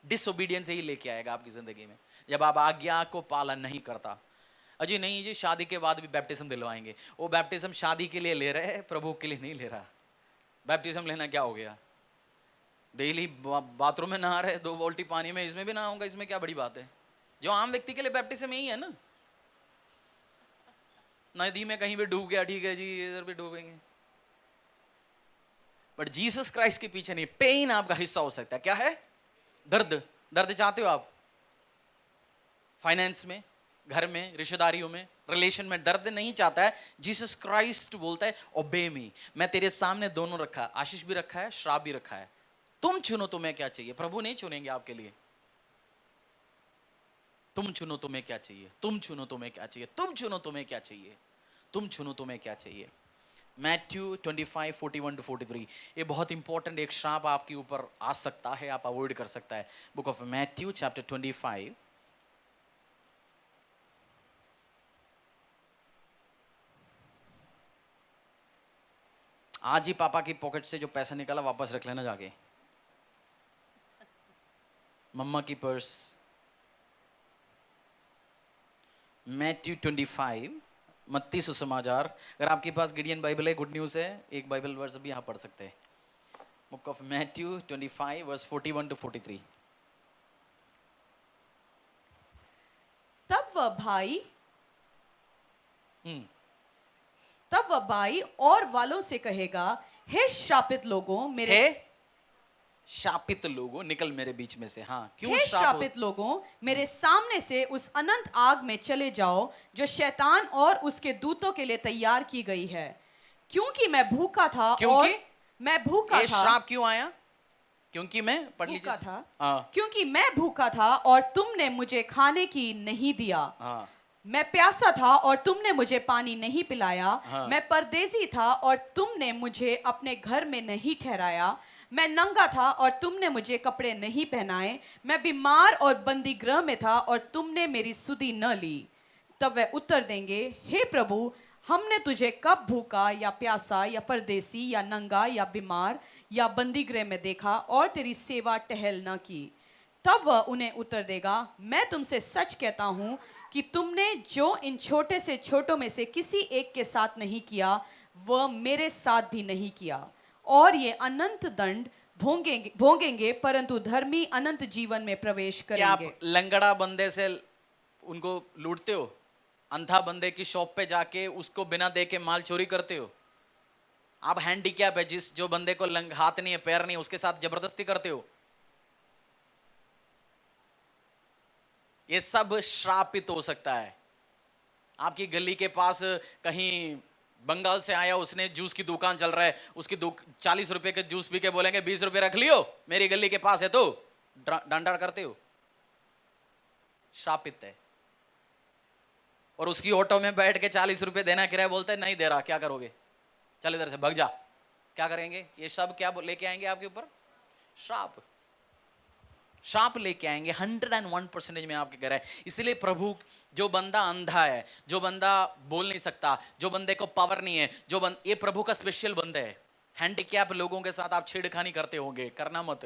डिसओबीडियंस ही लेके आएगा आपकी जिंदगी में, जब आप आज्ञा को पालन नहीं करता। अजी नहीं जी, शादी के बाद भी बैप्टिज्म दिलवाएंगे। वो बैप्टिज्म शादी के लिए ले रहे हैं, प्रभु के लिए नहीं ले रहा। बैप्टिज्म लेना क्या हो गया? डेली बाथरूम में नहा रहे 2 बाल्टी पानी में, इसमें भी नहाऊंगा, इसमें क्या बड़ी बात है? जो आम व्यक्ति के लिए बैप्टिज्म यही है ना, नदी में कहीं भी डूब गया, ठीक है जी, इधर भी डूबेंगे। बट जीसस क्राइस्ट के पीछे नहीं। पेन आपका हिस्सा हो सकता है। क्या है? दर्द। दर्द चाहते हो आप? फाइनेंस में, घर में, रिश्तेदारियों में, रिलेशन में दर्द नहीं चाहता है। जीसस क्राइस्ट बोलता है ओबे मी, मैं तेरे सामने दोनों रखा है, आशीष भी रखा है, श्राप भी रखा है, तुम चुनो तुम्हें क्या चाहिए। प्रभु नहीं चुनेंगे आपके लिए, तुम चुनो तुम्हें क्या चाहिए, तुम चुनो तुम्हें क्या चाहिए, तुम चुनो तुम्हें क्या चाहिए, तुम चुनो तुम्हें क्या चाहिए। मैथ्यू 25:41-43, ये बहुत इंपॉर्टेंट, एक श्राप आपके ऊपर आ सकता है, आप अवॉइड कर सकता है। बुक ऑफ मैथ्यू चैप्टर 25, आज ही पापा की पॉकेट से जो पैसा निकाला वापस रख लेना जाके, मम्मा की पर्स। मैथ्यू 25, मत्ती सुसमाचार। अगर आपके पास गिडियन बाइबल है, गुड न्यूज़ है, एक बाइबल वर्स भी यहाँ पढ़ सकते हैं। Book of Matthew 25 verse 41-43। तब वह भाई और वालों से कहेगा, हे शापित लोगों मेरे हे शापित लोगों, निकल मेरे बीच में से। हाँ, क्यों हे शाप? शापित लोगों, मेरे सामने से उस अनंत आग में चले जाओ जो शैतान और उसके दूतों के लिए तैयार की गई है। क्योंकि मैं भूखा था, क्योंकि? और मैं भूखा ये था। श्राप क्यों आया? क्योंकि मैं, पढ़ लीजिए। भूखा था। हाँ, क्योंकि मैं भूखा था और तुमने मुझे खाने की नहीं दिया। हाँ, मैं प्यासा था और तुमने मुझे पानी नहीं पिलाया। हाँ। मैं परदेसी था और तुमने मुझे अपने घर में नहीं ठहराया। मैं नंगा था और तुमने मुझे कपड़े नहीं पहनाए। मैं बीमार और बंदी गृह में था और तुमने मेरी सुधि न ली। तब वह उत्तर देंगे, हे प्रभु, हमने तुझे कब भूखा या प्यासा या परदेसी या नंगा या बीमार या बंदी गृह में देखा और तेरी सेवा टहल न की। तब वह उन्हें उत्तर देगा, मैं तुमसे सच कहता हूं कि तुमने जो इन छोटे से छोटों में से किसी एक के साथ नहीं किया, वह मेरे साथ भी नहीं किया। और ये अनंत दंड भोगेंगे, परंतु धर्मी अनंत जीवन में प्रवेश क्या आप करेंगे। लंगड़ा बंदे से उनको लूटते हो? अंधा बंदे की शॉप पे जाके उसको बिना देके माल चोरी करते हो? आप हैंडीकैप है, जो बंदे को हाथ नहीं है, पैर नहीं है, उसके साथ जबरदस्ती करते हो? ये सब श्रापित हो सकता है। आपकी गली के पास कहीं बंगाल से आया, उसने जूस की दुकान चल रहा है, उसकी 40 रुपए के जूस पी के बोलेंगे 20 रुपए रख लियो, मेरी गली के पास है, तो डंडा करते हो, श्रापित है। और उसकी ऑटो में बैठ के 40 रुपए देना किराया, बोलते हैं नहीं दे रहा, क्या करोगे, चल इधर से भग जा। क्या करेंगे? ये सब क्या लेके आएंगे आपके ऊपर? श्राप। श्राप लेके आएंगे 101% में आपके घर है। इसलिए प्रभु, जो बंदा अंधा है, जो बंदा बोल नहीं सकता, जो बंदे को पावर नहीं है, ये प्रभु का स्पेशल बंदा है। हैंडीकैप लोगों के साथ आप छेड़खानी करते होंगे, करना मत।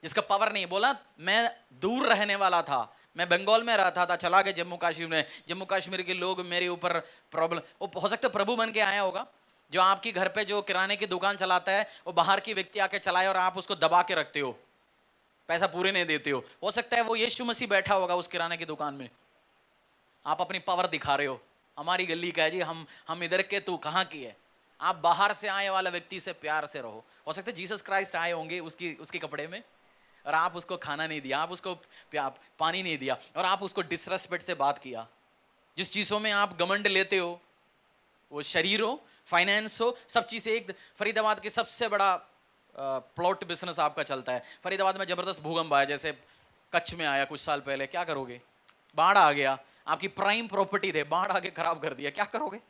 जिसका पावर नहीं, बोला मैं दूर रहने वाला था, मैं बंगाल में रहता था, चला गया जम्मू कश्मीर में, जम्मू कश्मीर के लोग मेरे ऊपर प्रॉब्लम, वो हो सकता है प्रभु बन के आया होगा। जो आपकी घर पे जो किराने की दुकान चलाता है, वो बाहर की व्यक्ति आके चलाए और आप उसको दबा के रखते हो, पैसा पूरे नहीं देते हो सकता है वो यीशु मसीह बैठा होगा उस किराने की दुकान में, आप अपनी पावर दिखा रहे हो, हमारी गली का है जी, हम इधर के, तू कहाँ की है। आप बाहर से आए वाला व्यक्ति से प्यार से रहो। हो सकता है जीसस क्राइस्ट आए होंगे उसके कपड़े में, और आप उसको खाना नहीं दिया, आप उसको पानी नहीं दिया, और आप उसको डिसरेस्पेक्ट से बात किया। जिस चीजों में आप घमंड लेते हो, वो शरीर हो, फाइनेंस हो, सब चीजें एक। फरीदाबाद की सबसे बड़ा प्लॉट बिजनेस आपका चलता है। फरीदाबाद में जबरदस्त भूकंप आया, जैसे कच्छ में आया कुछ साल पहले, क्या करोगे? बाढ़ आ गया, आपकी प्राइम प्रॉपर्टी थे, बाढ़ आके खराब कर दिया, क्या करोगे?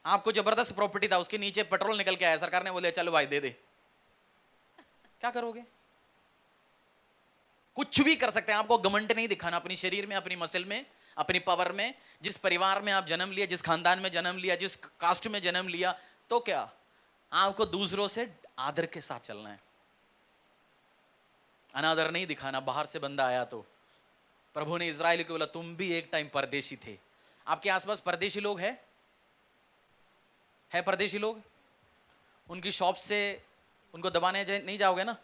आपको जबरदस्त प्रॉपर्टी था, उसके नीचे पेट्रोल निकल के आया, सरकार ने बोले चलो भाई दे दे, क्या करोगे? कुछ भी कर सकते हैं। आपको घमंड नहीं दिखाना अपनी शरीर में, अपनी मसल में, अपनी पावर में। जिस परिवार में आप जन्म लिया, जिस खानदान में जन्म लिया, जिस कास्ट में जन्म लिया, तो क्या आपको दूसरों से आदर के साथ चलना है, अनादर नहीं दिखाना। बाहर से बंदा आया तो प्रभु ने इजराइल को बोला तुम भी एक टाइम परदेशी थे। आपके आसपास परदेशी लोग है परदेशी लोग? उनकी शॉप से उनको दबाने नहीं जाओगे ना?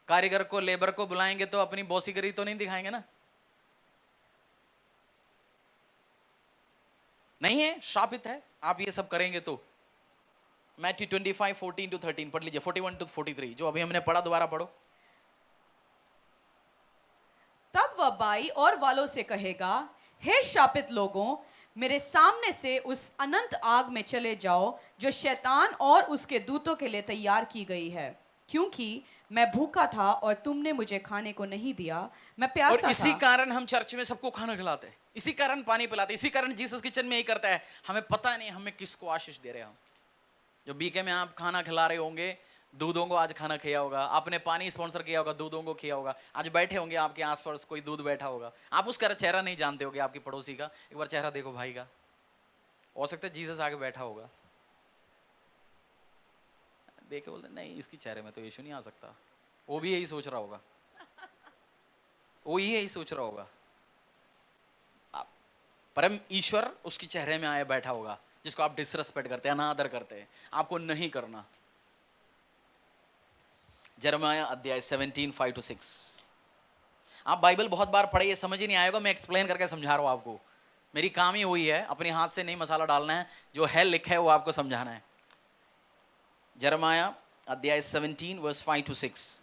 कारीगर को, लेबर को बुलाएंगे तो अपनी बॉसीगरी तो नहीं दिखाएंगे ना? नहीं है, शापित है आप ये सब करेंगे तो। मैथ्यू 25 14-13 पढ़ लीजिए, 41-43 जो अभी हमने पढ़ा, दोबारा पढ़ो। तब वह बाई और वालों से कहेगा, हे शापित लोगों, मेरे सामने से उस अनंत आग में चले जाओ जो शैतान और उसके दूतों के लिए तैयार की गई है, क्योंकि मैं भूखा था और तुमने मुझे खाने को नहीं दिया, मैं प्यासा और इसी था। कारण हम चर्च में सबको खाना खिलाते हैं, इसी कारण पानी पिलाते हैं, इसी कारण जीसस किचन में यही करता है। हमें पता नहीं हमें किसको आशीष दे रहे हैं हम। जो बीके में आप खाना खिला रहे होंगे, दूधों को आज खाना खिया होगा आपने, पानी स्पॉन्सर किया होगा, दूधों को खिया होगा। आज बैठे होंगे आपके आसपास कोई दूध बैठा होगा, आप उसका चेहरा नहीं जानते होगे, आपकी पड़ोसी का। एक बार चेहरा देखो भाई का, हो सकता है जीसस आगे बैठा होगा, देखे बोलते नहीं इसकी चेहरे में तो यीशु नहीं आ सकता। वो भी यही सोच रहा होगा, वो यही सोच रहा होगा। आप परम ईश्वर उसके चेहरे में आया बैठा होगा, जिसको आप डिसरेस्पेक्ट करते हैं, अनादर करते हैं, आपको नहीं करना। यिर्मयाह अध्याय 17 5-6। आप बाइबल बहुत बार पढ़े, ये समझ ही नहीं आएगा, मैं एक्सप्लेन करके समझा रहा हूं आपको। मेरी काम ही हुई है, अपने हाथ से नहीं मसाला डालना है, जो है लिखा है वो आपको समझाना है। यिर्मयाह अध्याय 17 वर्स 5-6।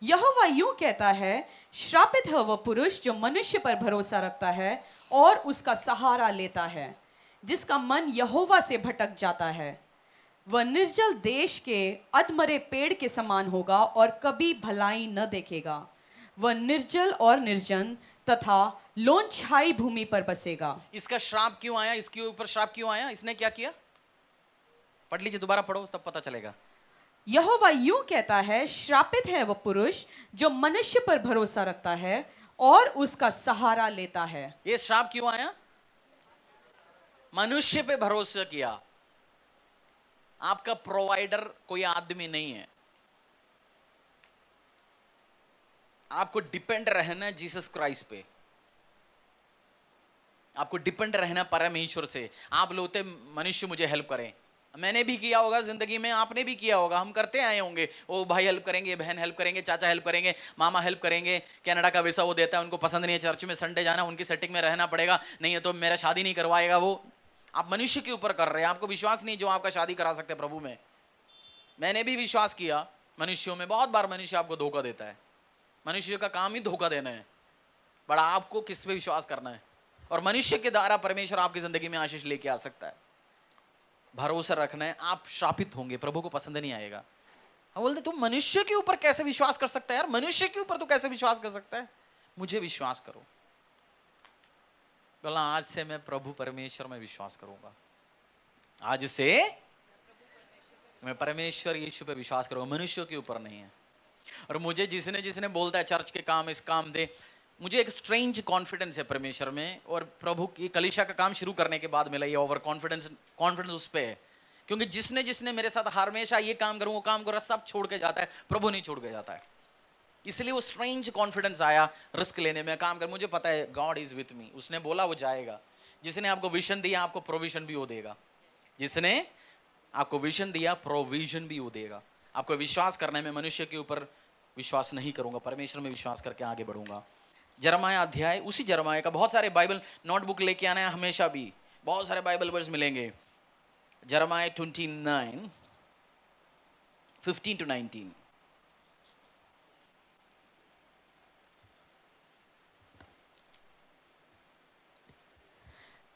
यहोवा यूं कहता है, श्रापित है वह पुरुष जो मनुष्य पर भरोसा रखता है और उसका सहारा लेता है, जिसका मन यहोवा से भटक जाता है। वह निर्जल देश के अधमरे पेड़ के समान होगा और कभी भलाई न देखेगा। वह निर्जल और निर्जन तथा लोनछाई भूमि पर बसेगा। इसका श्राप क्यों आया? इसके ऊपर श्राप क्यों आया? इसने क्या किया? पढ़ लीजिए, दोबारा पढ़ो तब पता चलेगा। यहोवा यूं कहता है, श्रापित है वह पुरुष जो मनुष्य पर भरोसा रखता है और उसका सहारा लेता है। ये श्राप क्यों आया? मनुष्य पे भरोसा किया। आपका प्रोवाइडर कोई आदमी नहीं है, आपको डिपेंड रहना है जीसस क्राइस्ट पे, आपको डिपेंड रहना परमेश्वर से। आप लोग मनुष्य मुझे हेल्प करें, मैंने भी किया होगा जिंदगी में, आपने भी किया होगा, हम करते आए होंगे। वो भाई हेल्प करेंगे, बहन हेल्प करेंगे, चाचा हेल्प करेंगे, मामा हेल्प करेंगे। कनाडा का वीसा वो देता है, उनको पसंद नहीं है चर्च में संडे जाना, उनकी सेटिंग में रहना पड़ेगा, नहीं है तो मेरा शादी नहीं करवाएगा वो। आप मनुष्य के ऊपर कर रहे हैं, आपको विश्वास नहीं जो आपका शादी करा सकते प्रभु में। मैंने भी विश्वास किया मनुष्यों में, बहुत बार मनुष्य आपको धोखा देता है, मनुष्य का काम ही धोखा देना है, बड़ा आपको किस पे विश्वास करना है। और मनुष्य के द्वारा परमेश्वर आपकी जिंदगी में आशीष लेके आ सकता है, भरोसा रखना है। आप श्रापित होंगे, प्रभु को पसंद नहीं आएगा। हम बोलते तुम मनुष्य के ऊपर कैसे विश्वास कर सकता है यार, मनुष्य के ऊपर तो कैसे विश्वास कर सकता है, मुझे विश्वास करो। बोला आज से मैं प्रभु परमेश्वर में विश्वास करूंगा, आज से मैं परमेश्वर यीशु पे विश्वास करूंगा, मनुष्यों के ऊपर नहीं है। और मुझे जिसने जिसने बोलता है चर्च के काम इस काम दे, मुझे एक स्ट्रेंज कॉन्फिडेंस है परमेश्वर में, और प्रभु की कलीसिया का काम शुरू करने के बाद मिला ये ओवर कॉन्फिडेंस उस पे है। क्योंकि जिसने जिसने मेरे साथ हमेशा ये काम करूं वो काम करो, सब छोड़ के जाता है, प्रभु नहीं छोड़ के जाता है। इसलिए वो स्ट्रेंज कॉन्फिडेंस आया रिस्क लेने में, काम कर, मुझे पता है गॉड इज विथ मी, उसने बोला वो जाएगा। जिसने आपको विजन दिया आपको प्रोविजन भी वो देगा, जिसने आपको विजन दिया प्रोविजन भी वो देगा। आपको विश्वास करना है, मैं मनुष्य के ऊपर विश्वास नहीं करूंगा, परमेश्वर में विश्वास करके आगे बढ़ूंगा। यिर्मयाह अध्याय, उसी यिर्मयाह का बहुत सारे बाइबल नोटबुक लेके आना है हमेशा भी, बहुत सारे बाइबल वर्स मिलेंगे। यिर्मयाह 29 15 to 19.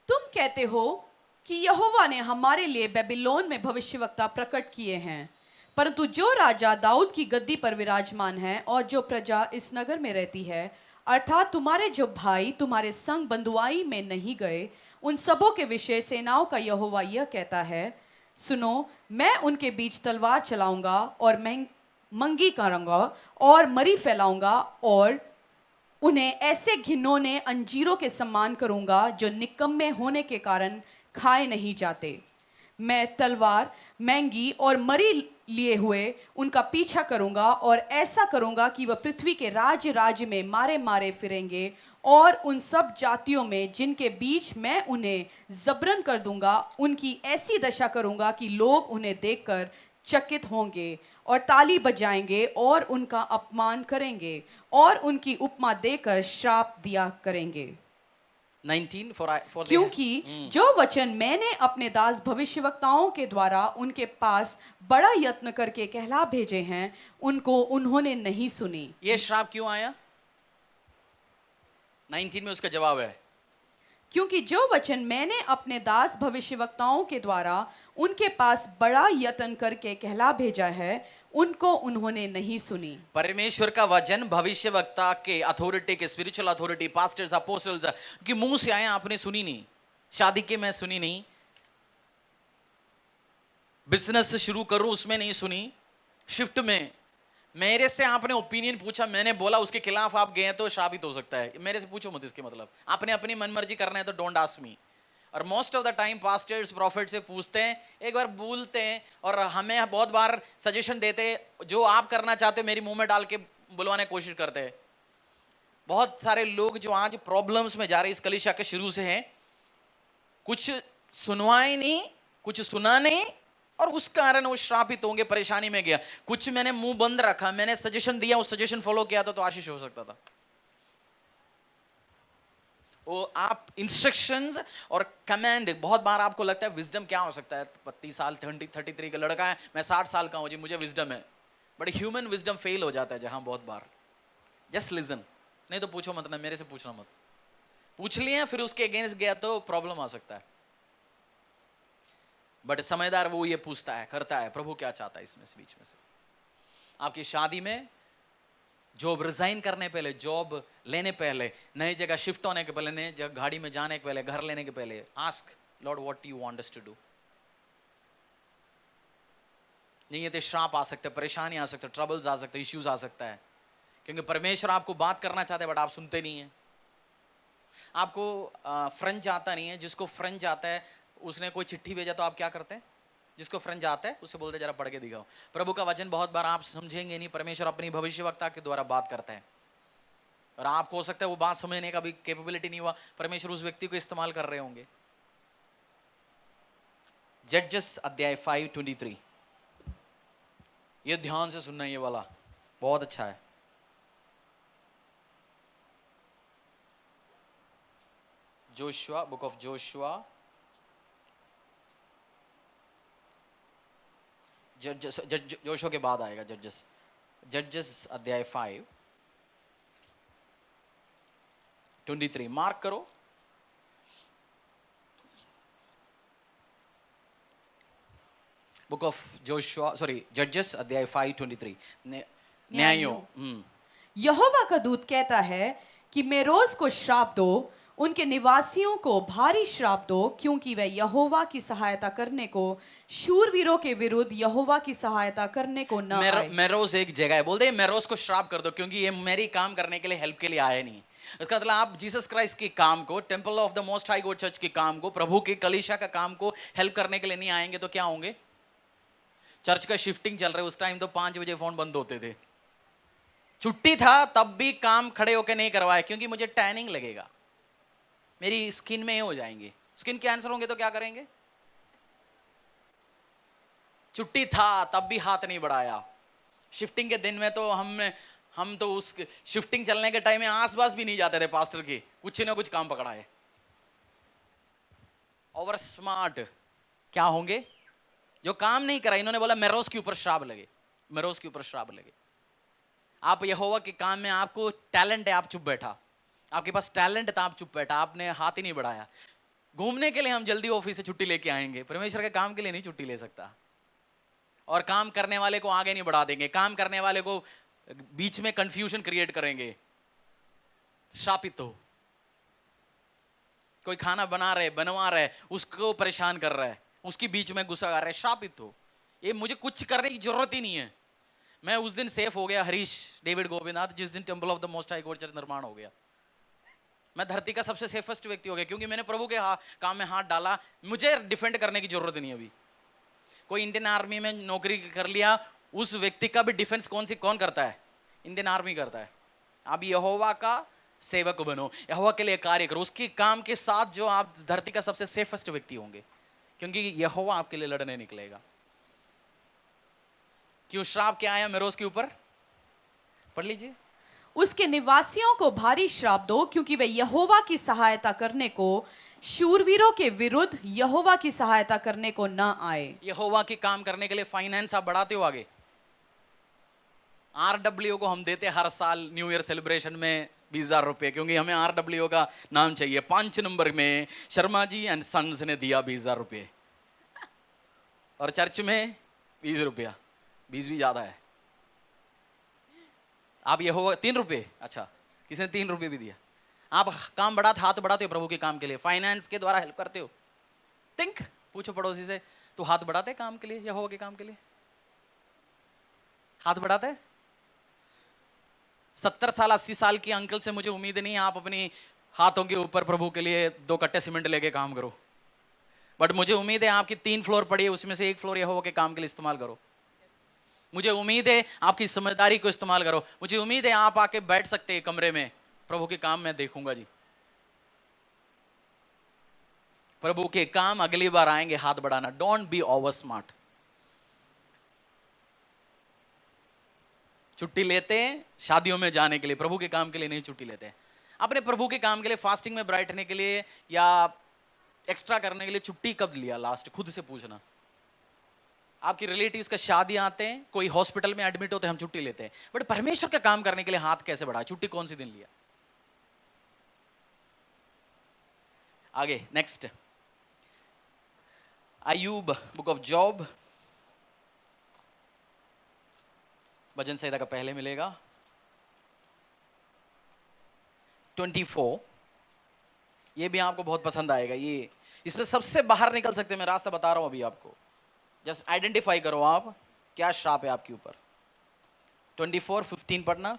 तुम कहते हो कि यहोवा ने हमारे लिए बेबीलोन में भविष्यवक्ता प्रकट किए हैं, परंतु जो राजा दाऊद की गद्दी पर विराजमान है और जो प्रजा इस नगर में रहती है, अर्थात तुम्हारे जो भाई तुम्हारे संग बंधुआई में नहीं गए, उन सबों के विषय सेनाओं का यहोवा यह कहता है, सुनो, मैं उनके बीच तलवार चलाऊंगा और मंगी करूंगा और मरी फैलाऊंगा और उन्हें ऐसे घिनौने अंजीरों के समान करूंगा जो निकम्मे होने के कारण खाए नहीं जाते। मैं तलवार, महंगी और मरी लिए हुए उनका पीछा करूंगा और ऐसा करूंगा कि वह पृथ्वी के राज्य राज्य में मारे मारे फिरेंगे और उन सब जातियों में जिनके बीच मैं उन्हें जबरन कर दूंगा, उनकी ऐसी दशा करूंगा कि लोग उन्हें देखकर चकित होंगे और ताली बजाएंगे और उनका अपमान करेंगे और उनकी उपमा देकर श्राप दिया करेंगे। 19 for the क्योंकि जो वचन मैंने अपने दास भविष्यवक्ताओं के द्वारा उनके पास बड़ा यत्न करके कहला भेजे हैं, उनको उन्होंने नहीं सुनी। ये श्राप क्यों आया? 19 में उसका जवाब है, क्योंकि जो वचन मैंने अपने दास भविष्यवक्ताओं के द्वारा उनके पास बड़ा यत्न करके कहला भेजा है, उनको उन्होंने नहीं सुनी। परमेश्वर का वचन भविष्यवक्ता के अथॉरिटी के, स्पिरिचुअल अथॉरिटी, पास्टर्स, अपोस्टल्स की मुंह से आया, आपने सुनी नहीं। शादी के मैं सुनी नहीं, बिजनेस शुरू करूं उसमें नहीं सुनी, शिफ्ट में मेरे से आपने ओपिनियन पूछा, मैंने बोला, उसके खिलाफ आप गए तो श्रापित हो सकता है। मेरे से पूछो मत, इसके मतलब आपने अपनी मनमर्जी करना है तो डोंट आस्क मी। और most of the time pastors prophet से पूछते हैं, एक बार बोलते हैं और हमें बहुत बार सजेशन देते हैं, जो आप करना चाहते हो मेरी मुंह में डाल के बुलवाने की कोशिश करते हैं। बहुत सारे लोग जो आज प्रॉब्लम्स में जा रहे इस कलीसिया के शुरू से हैं, कुछ सुनवाए नहीं, कुछ सुना नहीं और उस कारण वो श्रापित होंगे, परेशानी में गया। कुछ मैंने मुंह बंद रखा, मैंने सजेशन दिया, उस सजेशन फॉलो किया तो आशीष हो सकता था। वो आप इंस्ट्रक्शंस और कमांड, बहुत बार आपको लगता है विजडम क्या हो सकता है, 32 साल 33 का लड़का है, मैं 60 साल का हूं जी, मुझे विजडम है। बट ह्यूमन विजडम फेल हो जाता है जहां बहुत बार। जस्ट लिसन, नहीं तो पूछो मत ना, मेरे से पूछना मत। पूछ लिया फिर उसके अगेंस्ट गया तो प्रॉब्लम आ सकता है। बट समझदार वो ये पूछता है, करता है, प्रभु क्या चाहता है इसमें से, बीच में से। आपकी शादी में जॉब रिजाइन करने पहले, जॉब लेने पहले, नई जगह शिफ्ट होने के पहले, नई जगह गाड़ी में जाने के पहले, घर लेने के पहले, ask Lord what you want us to do. नहीं ये तो श्राप आ सकते, परेशानी आ सकते, ट्रबल्स आ सकते, इश्यूज आ सकता है, क्योंकि परमेश्वर आपको बात करना चाहते हैं बट आप सुनते नहीं है। आपको फ्रेंच आता नहीं है, जिसको फ्रेंच आता है उसने कोई चिट्ठी भेजा तो आप क्या करते हैं? जिसको फ्रेंच आता है उससे बोलते जरा पढ़ के दिखाओ। प्रभु का वचन बहुत बार आप समझेंगे नहीं, परमेश्वर अपनी भविष्यवक्ता के द्वारा बात करता है और आपको हो सकता है वो बात समझने का भी कैपेबिलिटी नहीं हुआ, परमेश्वर उस व्यक्ति को इस्तेमाल कर रहे होंगे। जजेस अध्याय 5:23, ये ध्यान से सुनना, ये वाला बहुत अच्छा है। जोशुआ, बुक ऑफ जोशुआ, जजेस, जोशुआ के बाद आएगा जजेस। जजेस अध्याय 5:23 मार्क करो। बुक ऑफ जोशुआ, सॉरी, जजेस अध्याय 5:23, न्यायों। यहोवा का दूत कहता है कि मेरोज को श्राप दो, उनके निवासियों को भारी श्राप दो, क्योंकि वे यहोवा की सहायता करने को, शूरवीरों के विरुद्ध यहोवा की सहायता करने को न आए। मेरोज एक जगह है, बोलते हैं मेरोज को श्राप कर दो क्योंकि ये मेरी काम करने के लिए, हेल्प के लिए आया नहीं। इसका मतलब आप जीसस क्राइस्ट के काम को, temple of the most high God church के काम को, प्रभु के कलीसिया का काम को हेल्प करने के लिए नहीं आएंगे तो क्या होंगे? चर्च का शिफ्टिंग चल रहा है, उस टाइम तो 5 बजे फोन बंद होते थे, छुट्टी था तब भी काम खड़े होकर नहीं करवाए क्योंकि मुझे टैनिंग लगेगा, मेरी स्किन में हो जाएंगे, स्किन कैंसर होंगे तो क्या करेंगे? छुट्टी था तब भी हाथ नहीं बढ़ाया। शिफ्टिंग के दिन में तो हम तो उस शिफ्टिंग चलने के टाइम में आसपास भी नहीं जाते थे पास्टर के, कुछ ना कुछ काम पकड़ाए। ओवर स्मार्ट क्या होंगे? जो काम नहीं करा, इन्होंने बोला मेरोज के ऊपर श्राप लगे। मेरोज के ऊपर श्राप लगे। आप यहोवा के काम में, आपको टैलेंट है, आप चुप बैठा, आपके पास टैलेंट था, आप चुप बैठा, आपने हाथ ही नहीं बढ़ाया। घूमने के लिए हम जल्दी ऑफिस से छुट्टी लेके आएंगे, परमेश्वर के काम के लिए नहीं छुट्टी ले सकता। और काम करने वाले को आगे नहीं बढ़ा देंगे, काम करने वाले को बीच में कंफ्यूजन क्रिएट करेंगे, श्रापित हो। कोई खाना बना रहे, बनवा रहे, उसको परेशान कर रहा है, उसकी बीच में गुस्सा कर रहा है, श्रापित हो। ये मुझे कुछ करने की जरूरत ही नहीं है। मैं उस दिन सेफ हो गया, हरीश डेविड गोपीनाथ, जिस दिन temple of the most high God church निर्माण हो गया। मैं धरती का सबसे सेफेस्ट व्यक्ति हो गया, क्योंकि मैंने प्रभु के काम में हाथ डाला। मुझे डिफेंड करने की जरूरत नहीं अभी। कोई इंडियन आर्मी में नौकरी कर लिया, उस व्यक्ति का भी डिफेंस कौन करता है? इंडियन आर्मी करता है। आप यहोवा का सेवक बनो, यहोवा के लिए कार्य करो, उसके काम के साथ जो आप धरती का सबसे सेफेस्ट व्यक्ति होंगे, क्योंकि यहोवा आपके लिए लड़ने निकलेगा। क्यों श्राप क्या आया मेरोज के ऊपर? पढ़ लीजिए। उसके निवासियों को भारी श्राप दो, क्योंकि वे यहोवा की सहायता करने को, शूरवीरों के विरुद्ध यहोवा की सहायता करने को न आए। यहोवा के काम करने के लिए फाइनेंस आप बढ़ाते हो आगे। RWO को हम देते हर साल न्यू ईयर सेलिब्रेशन में 20,000 रुपए, क्योंकि हमें RWO का नाम चाहिए। 5 नंबर में शर्मा जी एंड सन्स ने दिया 20,000 रुपए, और चर्च में 20 रुपया, 20 भी ज्यादा है। आप यहोवा 3 रुपए, अच्छा किसी ने 3 रुपए भी दिया। आप काम बढ़ाते, हाथ बढ़ाते हो प्रभु के काम के लिए, फाइनेंस के द्वारा हेल्प करते हो। थिंक, पूछो पड़ोसी से, तू हाथ बढ़ाते काम के लिए, यहोवा के काम के लिए हाथ बढ़ाते? 70 साल 80 साल की अंकल से मुझे उम्मीद नहीं है आप अपनी हाथों के ऊपर प्रभु के लिए 2 कट्टे सीमेंट लेके काम करो, बट मुझे उम्मीद है आपकी 3 फ्लोर पड़ी है, उसमें से 1 फ्लोर यहोवा के काम के लिए इस्तेमाल करो। मुझे उम्मीद है आपकी समझदारी को इस्तेमाल करो। मुझे उम्मीद है आप आके बैठ सकते हैं कमरे में, प्रभु के काम मैं देखूंगा जी। प्रभु के काम अगली बार आएंगे, हाथ बढ़ाना। Don't be over smart. छुट्टी लेते हैं शादियों में जाने के लिए, प्रभु के काम के लिए नहीं छुट्टी लेते हैं। अपने प्रभु के काम के लिए, फास्टिंग में बैठने के लिए या एक्स्ट्रा करने के लिए छुट्टी कब लिया लास्ट? खुद से पूछना। आपकी रिलेटिव्स का शादी आते हैं, कोई हॉस्पिटल में एडमिट होते हैं, हम छुट्टी लेते हैं, बट परमेश्वर का काम करने के लिए हाथ कैसे बढ़ाया? छुट्टी कौन सी दिन लिया? आगे नेक्स्ट, अय्यूब, बुक ऑफ जॉब, भजन संहिता का पहले मिलेगा 24। ये भी आपको बहुत पसंद आएगा। ये इसमें सबसे बाहर निकल सकते हैं, मैं रास्ता बता रहा हूं अभी आपको। जस्ट आइडेंटिफाई करो आप क्या श्राप है आपके ऊपर। 24:15 पढ़ना।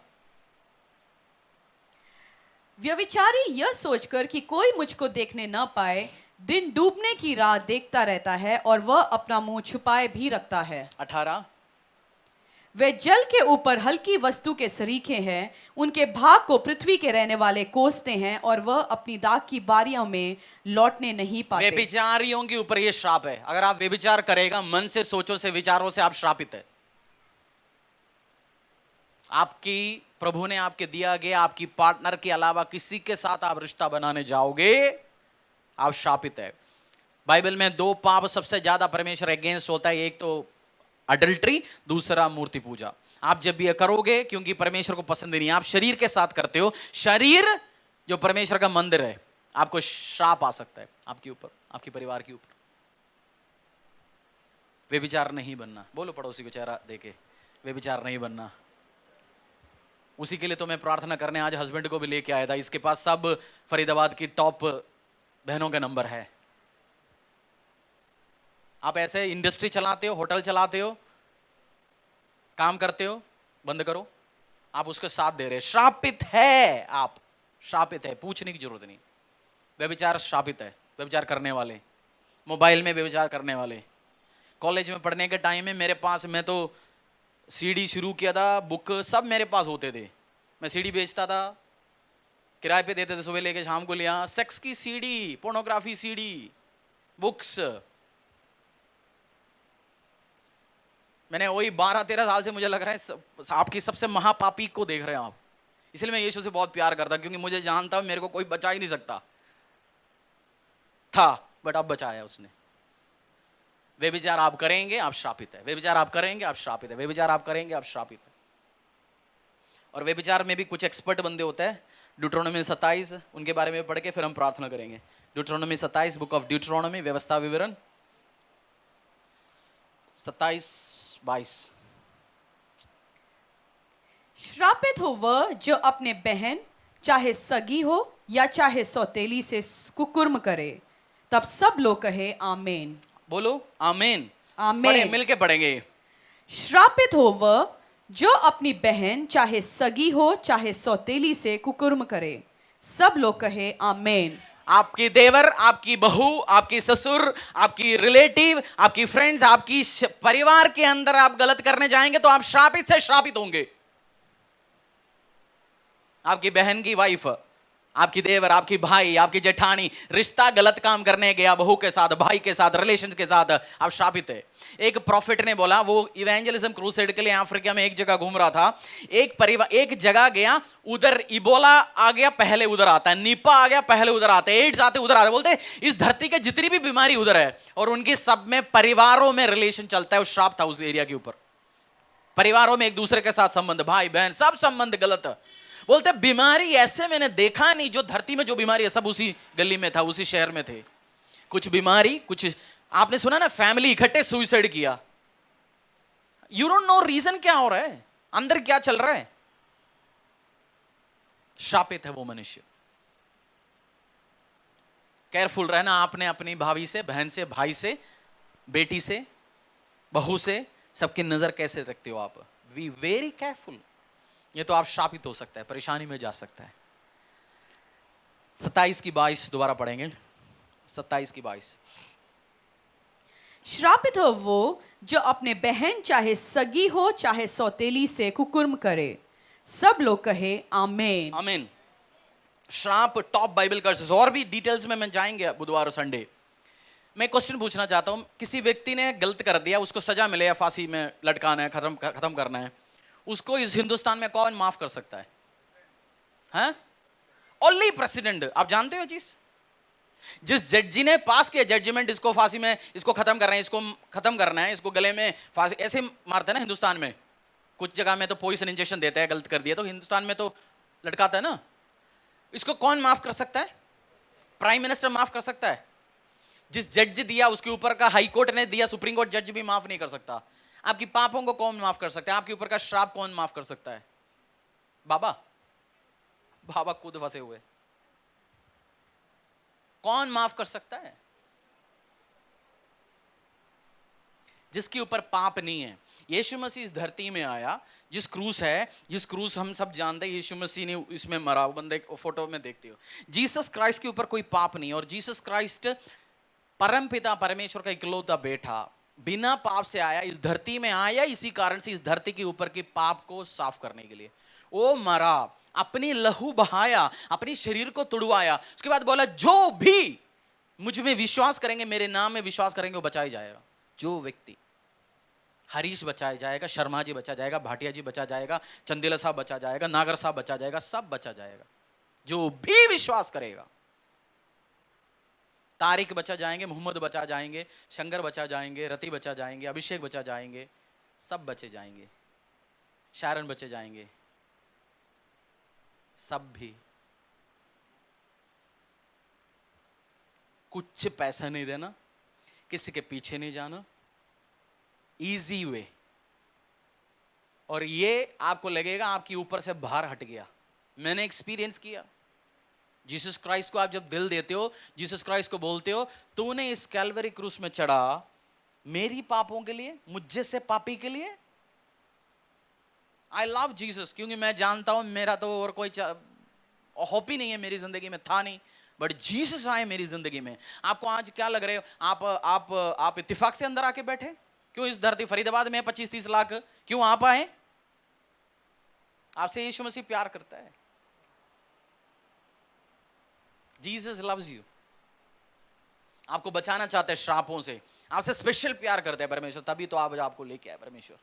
व्यभिचारी यह सोचकर कि कोई मुझको देखने न पाए, दिन डूबने की राह देखता रहता है और वह अपना मुंह छुपाए भी रखता है। 18। वे जल के ऊपर हल्की वस्तु के सरीखे हैं, उनके भाग को पृथ्वी के रहने वाले कोसते हैं और वह अपनी दाग की बारियों में लौटने नहीं पाते। व्यभिचारियों के ऊपर यह श्राप है। अगर आप व्यभिचार करेगा, मन से, सोचों से, विचारों से, आप श्रापित है। आपकी प्रभु ने आपके दिया गया आपकी पार्टनर के अलावा किसी के साथ आप रिश्ता बनाने जाओगे, आप श्रापित है। बाइबल में 2 पाप सबसे ज्यादा परमेश्वर अगेंस्ट होता है, एक तो अडल्ट्री, दूसरा मूर्ति पूजा। आप जब ये करोगे, क्योंकि परमेश्वर को पसंद नहीं, आप शरीर के साथ करते हो, शरीर जो परमेश्वर का मंदिर है, आपको श्राप आ सकता है आपके ऊपर, आपके परिवार के ऊपर। व्यभिचार नहीं बनना। बोलो पड़ोसी को चेहरा देके, व्यभिचार नहीं बनना। उसी के लिए तो मैं प्रार्थना करने आज हस्बैंड को भी लेके आया था। इसके पास सब फरीदाबाद की टॉप बहनों का नंबर है। आप ऐसे इंडस्ट्री चलाते हो, होटल चलाते हो, काम करते हो, बंद करो। आप उसके साथ दे रहे, श्रापित है। आप श्रापित है, पूछने की जरूरत नहीं। व्यभिचार श्रापित है। व्यभिचार करने वाले, मोबाइल में व्यभिचार करने वाले। कॉलेज में पढ़ने के टाइम में मेरे पास, मैं तो सीडी शुरू किया था, बुक सब मेरे पास होते थे। मैं सीडी बेचता था, किराए पे देते थे, सुबह लेके शाम को लिया। सेक्स की सीडी, पोर्नोग्राफी सीडी, बुक्स। मैंने वही 12-13 साल से, मुझे लग रहा है आपकी सबसे महापापी को देख रहे हैं आप। इसलिए मैं यीशु से बहुत प्यार करता, क्योंकि मुझे जानता मेरे को कोई बचा ही नहीं सकता था, बट अब बचाया उसने। वे विचार आप करेंगे आप श्रापित है, वे विचार आप करेंगे आप श्रापित है, वे विचार आप करेंगे आप श्रापित है। और वे विचार में भी कुछ एक्सपर्ट बंदे होते हैं। ड्यूट्रोनोमी 27 उनके बारे में पढ़ के फिर हम प्रार्थना करेंगे। ड्यूट्रोनोमी 27, बुक ऑफ ड्यूट्रोनोमी, व्यवस्था विवरण 27-22। श्रापित हो वह जो अपने बहन चाहे सगी हो या चाहे सौतेली से कुकुर्म करे। तब सब लोग कहे आमीन। बोलो आमीन। आमीन। पढ़े, मिलके पढ़ेंगे। श्रापित हो वह जो अपनी बहन चाहे सगी हो चाहे सौतेली से कुकुर्म करे। सब लोग कहे आमीन। आपकी देवर, आपकी बहू, आपकी ससुर, आपकी रिलेटिव, आपकी फ्रेंड्स, आपकी परिवार के अंदर आप गलत करने जाएंगे तो आप श्रापित से श्रापित होंगे। आपकी बहन की वाइफ, आपकी देवर, आपकी भाई, आपकी जेठानी रिश्ता गलत काम करने गया बहू के साथ, भाई के साथ, रिलेशन के साथ, आप श्रापित है। एक प्रॉफिट ने बोला, वो इवेंजलिज्म क्रूसेड के लिए अफ्रीका में एक जगह घूम रहा था। एक परिवार एक जगह गया, उधर इबोला आ गया पहले उधर आता है, निपा आ गया पहले उधर आता है, एड्स आते उधर आते। बोलते इस धरती के जितनी भी बीमारी उधर है, और उनकी सब में परिवारों में रिलेशन चलता है। वो श्राप था उस एरिया के ऊपर। परिवारों में एक दूसरे के साथ संबंध, भाई बहन सब संबंध गलत। बोलते बीमारी ऐसे मैंने देखा नहीं, जो धरती में जो बीमारी है सब उसी गली में था, उसी शहर में थे। कुछ बीमारी, कुछ आपने सुना ना, फैमिली इकट्ठे सुसाइड किया। यू डोंट नो रीजन क्या हो रहा है, अंदर क्या चल रहा है। शापित है वो मनुष्य। केयरफुल रहना आपने अपनी भाभी से, बहन से, भाई से, बेटी से, बहू से, सबकी नजर कैसे रखते हो आप। We very careful. ये तो आप श्रापित हो सकता है, परेशानी में जा सकता है। 27 की 22 दोबारा पढ़ेंगे। 27 की 22। श्रापित हो वो जो अपने बहन चाहे सगी हो चाहे सौतेली से कुकुर्म करे। सब लोग कहे आमीन। आमीन। श्राप टॉप बाइबल कर्सेस, और भी डिटेल्स में मैं जाएंगे बुधवार और संडे। मैं क्वेश्चन पूछना चाहता हूं, किसी व्यक्ति ने गलत कर दिया, उसको सजा मिले या फांसी में लटकाना है, खत्म करना है, उसको इस हिंदुस्तान में कौन माफ कर सकता है? हैं? Only president. आप जानते हो चीज, जिस जज ने पास किया जजमेंट, इसको फांसी में, इसको खत्म करना है, इसको खत्म करना है, इसको गले में फांसी, ऐसे मारते हैं ना हिंदुस्तान में। कुछ जगह में तो पॉइजन इंजेक्शन देता है, गलत कर दिया तो। हिंदुस्तान में तो लटकाता है ना। इसको कौन माफ कर सकता है? प्राइम मिनिस्टर माफ कर सकता है। जिस जज दिया उसके ऊपर का हाई कोर्ट ने दिया, सुप्रीम कोर्ट जज भी माफ नहीं कर सकता। आपकी पापों को कौन माफ कर सकता है? आपके ऊपर का श्राप कौन माफ कर सकता है? बाबा। बाबा खुद फंसे हुए, कौन माफ कर सकता है? जिसके ऊपर पाप नहीं है। यीशु मसीह इस धरती में आया, जिस क्रूस है, जिस क्रूस हम सब जानते हैं, यीशु मसीह ने इसमें मरा। वो बंदे फोटो में देखते हो, जीसस क्राइस्ट के ऊपर कोई पाप नहीं। और जीसस क्राइस्ट परम पिता परमेश्वर का इकलौता बेटा, बिना पाप से आया, इस धरती में आया इसी कारण से, इस धरती के ऊपर के पाप को साफ करने के लिए। वो मरा, अपनी लहू बहाया, अपनी शरीर को तुड़वाया। उसके बाद बोला जो भी मुझ में विश्वास करेंगे, मेरे नाम में विश्वास करेंगे, वो बचाया जाएगा। जो व्यक्ति, हरीश बचाया जाएगा, शर्मा जी बचा जाएगा, भाटिया जी बचा जाएगा, चंदेला साहब बचा जाएगा, नागर साहब बचा जाएगा, सब बचा जाएगा जो भी विश्वास करेगा। तारिक बचा जाएंगे, मोहम्मद बचा जाएंगे, शंकर बचा जाएंगे, रति बचा जाएंगे, अभिषेक बचा जाएंगे, सब बचे जाएंगे, शारन बचे जाएंगे, सब भी। कुछ पैसा नहीं देना, किसी के पीछे नहीं जाना, इजी वे। और ये आपको लगेगा आपके ऊपर से भार हट गया। मैंने एक्सपीरियंस किया। जीसस क्राइस्ट को आप जब दिल देते हो, जीसस क्राइस्ट को बोलते हो, तूने इस कैलवरी क्रूस में चढ़ा मेरी पापों के लिए, मुझे से पापी के लिए। आई लव जीसस, क्योंकि मैं जानता हूं मेरा तो और कोई होप ही नहीं है मेरी जिंदगी में, था नहीं, बट जीसस आए मेरी जिंदगी में। आपको आज क्या लग रहे हो? आप इत्तेफाक से अंदर आके बैठे? क्यों इस धरती फरीदाबाद में 25-30 लाख, क्यों आप आए? आपसे यीशु मसीह प्यार करता है। Jesus loves you. आपको बचाना चाहते हैं श्रापों से, आपसे स्पेशल प्यार करते हैं परमेश्वर, तभी तो आपको लेके आए परमेश्वर।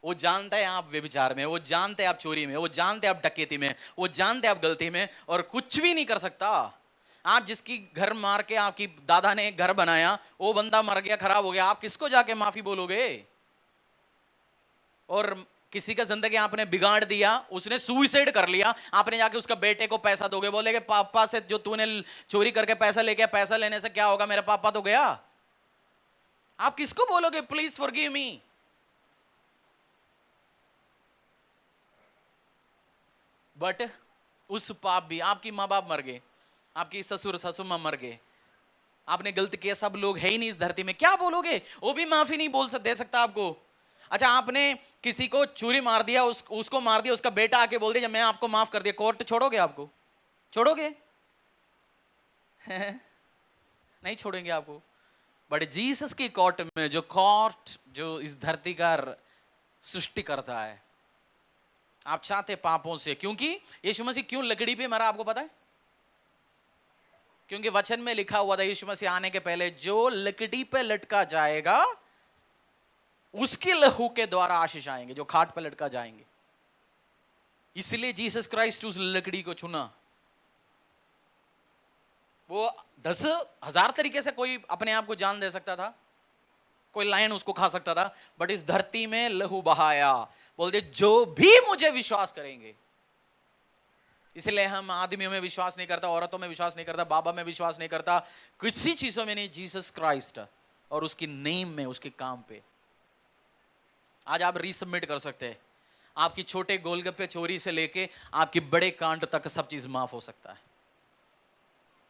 वो जानता है आप व्यभिचार में, वो जानते हैं आप चोरी में, वो जानते हैं आप डकैती में, वो जानते हैं आप गलती में, और कुछ भी नहीं कर सकता। आप जिसकी घर मार के आपकी दादा ने घर बनाया, वो बंदा मर गया, खराब हो गया, आप किसको जाके माफी बोलोगे? और किसी का जिंदगी आपने बिगाड़ दिया, उसने सुसाइड कर लिया, आपने जाके उसका बेटे को पैसा दोगे, बोलेगे पापा से जो तूने चोरी करके पैसा लेके, पैसा लेने से क्या होगा, मेरा पापा तो गया। आप किसको बोलोगे प्लीज फॉरगिव मी? बट उस पाप भी, आपकी माँ बाप मर गए, आपकी ससुर ससुर मर गए, आपने गलत किया, सब लोग है ही नहीं इस धरती में, क्या बोलोगे? वो भी माफी नहीं बोल दे सकता आपको। अच्छा, आपने किसी को चोरी मार दिया, उसको मार दिया, उसका बेटा आके बोल दिया मैं आपको माफ कर दिया, कोर्ट छोड़ोगे? आपको छोड़ोगे? नहीं छोड़ेंगे आपको। बट जीसस की कोर्ट में, जो कोर्ट जो इस धरती का सृष्टि करता है, आप चाहते पापों से, क्योंकि यीशु मसीह क्यों लकड़ी पे मरा आपको पता है? क्योंकि वचन में लिखा हुआ था यीशु मसीह आने के पहले, जो लकड़ी पे लटका जाएगा उसके लहू के द्वारा आशीष आएंगे, जो खाट पर लटका जाएंगे। इसलिए जीसस क्राइस्ट उस लकड़ी को चुना। वो 10,000 तरीके से कोई अपने आप को जान दे सकता था, कोई लाइन उसको खा सकता था, बट इस धरती में लहू बहाया, बोलते जो भी मुझे विश्वास करेंगे। इसलिए हम आदमियों में विश्वास नहीं करता, औरतों में विश्वास नहीं करता, बाबा में विश्वास नहीं करता, किसी चीजों में नहीं, जीसस क्राइस्ट और उसकी नेम में, उसके काम पे। आज आप रीसबमिट कर सकते हैं। आपकी छोटे गोलगप्पे चोरी से लेके आपकी बड़े कांड तक सब चीज माफ हो सकता है।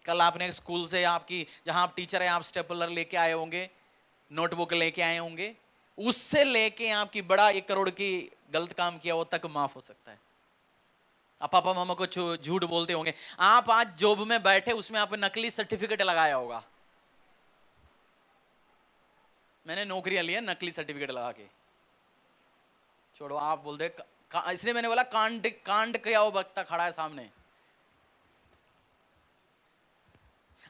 कल आपने स्कूल से, आपकी जहां आप टीचर है, आप स्टेपलर लेके आए होंगे, नोटबुक लेके आए होंगे, उससे लेके आपकी बड़ा 1 करोड़ की गलत काम किया वो तक माफ हो सकता है। आप पापा मामा को झूठ बोलते होंगे, आप आज जॉब में बैठे, उसमें आप नकली सर्टिफिकेट लगाया होगा। मैंने नौकरियां ली है नकली सर्टिफिकेट लगा के। छोड़ो, आप बोलते इसलिए मैंने बोला कांड किया वो वक्ता खड़ा है सामने।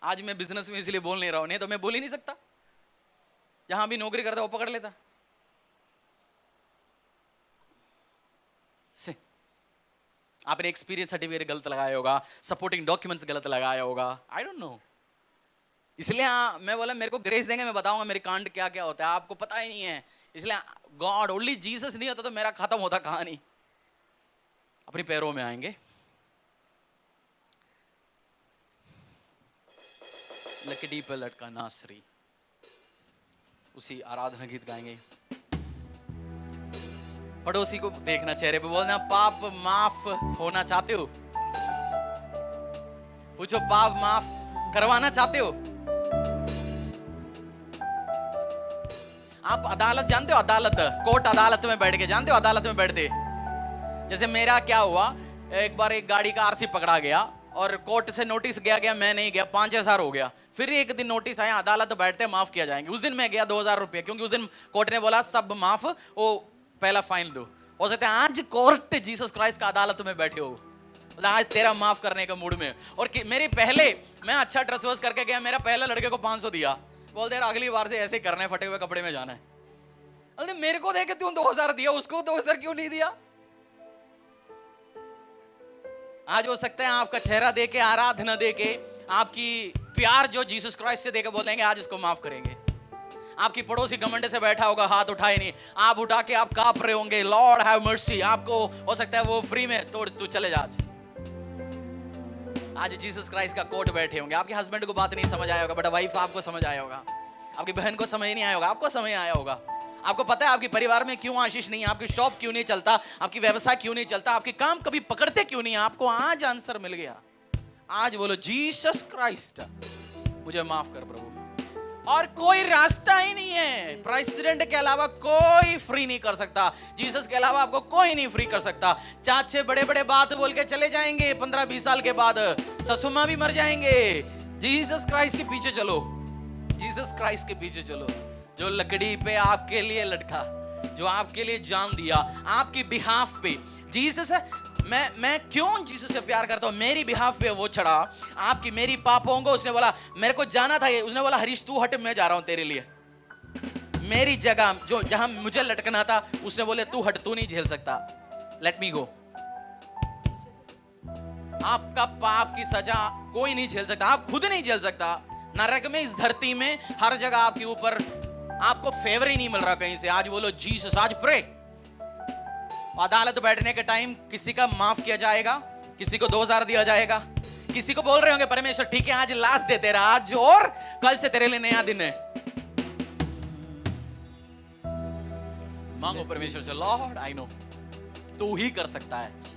आज मैं बिजनेस में इसलिए बोल नहीं रहा हूं, नहीं तो मैं बोल ही नहीं सकता। जहां भी नौकरी करता वो पकड़ लेता। आपने एक्सपीरियंस सर्टिफिकेट गलत लगाया होगा, सपोर्टिंग डॉक्यूमेंट्स गलत लगाया होगा, आई डोंट नो। इसलिए मैं बोला मेरे को ग्रेस देंगे, मैं बताऊंगा मेरे कांड क्या क्या होता है, आपको पता ही नहीं है। इसलिए गॉड, ओनली जीसस नहीं होता तो मेरा खत्म होता कहानी। अपने पैरों में आएंगे। लकड़ी पर लटका नासरी, उसी आराधना गीत गाएंगे। पड़ोसी को देखना, चेहरे पे बोलना, पाप माफ होना चाहते हो? पूछो, पाप माफ करवाना चाहते हो? आप अदालत जानते हो? अदालत, कोर्ट अदालत में बैठ के, जानते हो अदालत में बैठते? जैसे मेरा क्या हुआ, एक बार एक गाड़ी का आरसी पकड़ा गया और कोर्ट से नोटिस गया, मैं नहीं गया, 5 साल हो गया। फिर एक दिन नोटिस आया, अदालत बैठते माफ किया जाएंगे। उस दिन मैं गया, 2000 रुपये, क्योंकि उस दिन कोर्ट ने बोला सब माफ, वो पहला फाइन दो। हो सकता है आज कोर्ट जीसस क्राइस्ट का अदालत में बैठे हो, आज तेरा माफ करने का मूड में। और मेरी पहले, मैं अच्छा ड्रेस वस करके गया, मेरा पहला लड़के को 500 दिया, बोलते अगली बार से ऐसे करना है, फटे हुए कपड़े में जाना है। अरे मेरे को देखे तू 2000 दिया, उसको 2000 क्यों नहीं दिया? आज हो सकता है आपका चेहरा देके, आराधना देके, आपकी प्यार जो जीसस क्राइस्ट से देके बोलेंगे आज इसको माफ करेंगे। आपकी पड़ोसी घमंड से बैठा होगा, हाथ उठाए नहीं, आप उठा के आप कांप रहे होंगे, लॉर्ड हैव मर्सी। आपको हो सकता है वो फ्री में तोड़, तू चले जा। आज जीसस क्राइस्ट का कोर्ट बैठे होंगे। आपके हस्बैंड को बात नहीं समझ आया होगा, बट वाइफ आपको समझ आया होगा, आपकी बहन को समझ नहीं आया होगा, आपको समझ आया होगा। आपको पता है आपके परिवार में क्यों आशीष नहीं है, आपकी शॉप क्यों नहीं चलता, आपकी व्यवसाय क्यों नहीं चलता, आपके काम कभी पकड़ते क्यों नहीं। आपको आज आंसर मिल गया। आज बोलो, जीसस क्राइस्ट मुझे माफ कर प्रभु। और कोई रास्ता ही नहीं है, प्रेसिडेंट के अलावा कोई फ्री नहीं कर सकता, जीसस के अलावा आपको कोई नहीं फ्री कर सकता। चाचे बड़े बड़े बात बोल के चले जाएंगे, 15-20 साल के बाद ससुमा भी मर जाएंगे। जीसस क्राइस्ट के पीछे चलो, जीसस क्राइस्ट के पीछे चलो, जो लकड़ी पे आपके लिए लटका, जो आपके लिए जान दिया, आपकी बिहाफ पे। जीसस, मैं क्यों जीसस से प्यार करता हूं, मेरी बिहाफ पे वो चढ़ा, आपकी मेरी पापों को उसने बोला, मेरे को जाना था ये, उसने बोला हरीश तू हट, मैं जा रहा हूं तेरे लिए, मेरी जगह जो जहां मुझे लटकना था, उसने बोले तू हट, तू नहीं झेल सकता, लेट मी गो। आपका पाप की सजा कोई नहीं झेल सकता, आप खुद नहीं झेल सकता। नरक में, इस धरती में, हर जगह आपके ऊपर आपको फेवर ही नहीं मिल रहा कहीं से। आज बोलो जीसस, आज प्रे। अदालत बैठने के टाइम किसी का माफ किया जाएगा, किसी को 2000 दिया जाएगा, किसी को बोल रहे होंगे परमेश्वर ठीक है आज लास्ट डे तेरा, आज और कल से तेरे लिए नया दिन है। मांगो परमेश्वर से, लॉर्ड आई नो तू ही कर सकता है।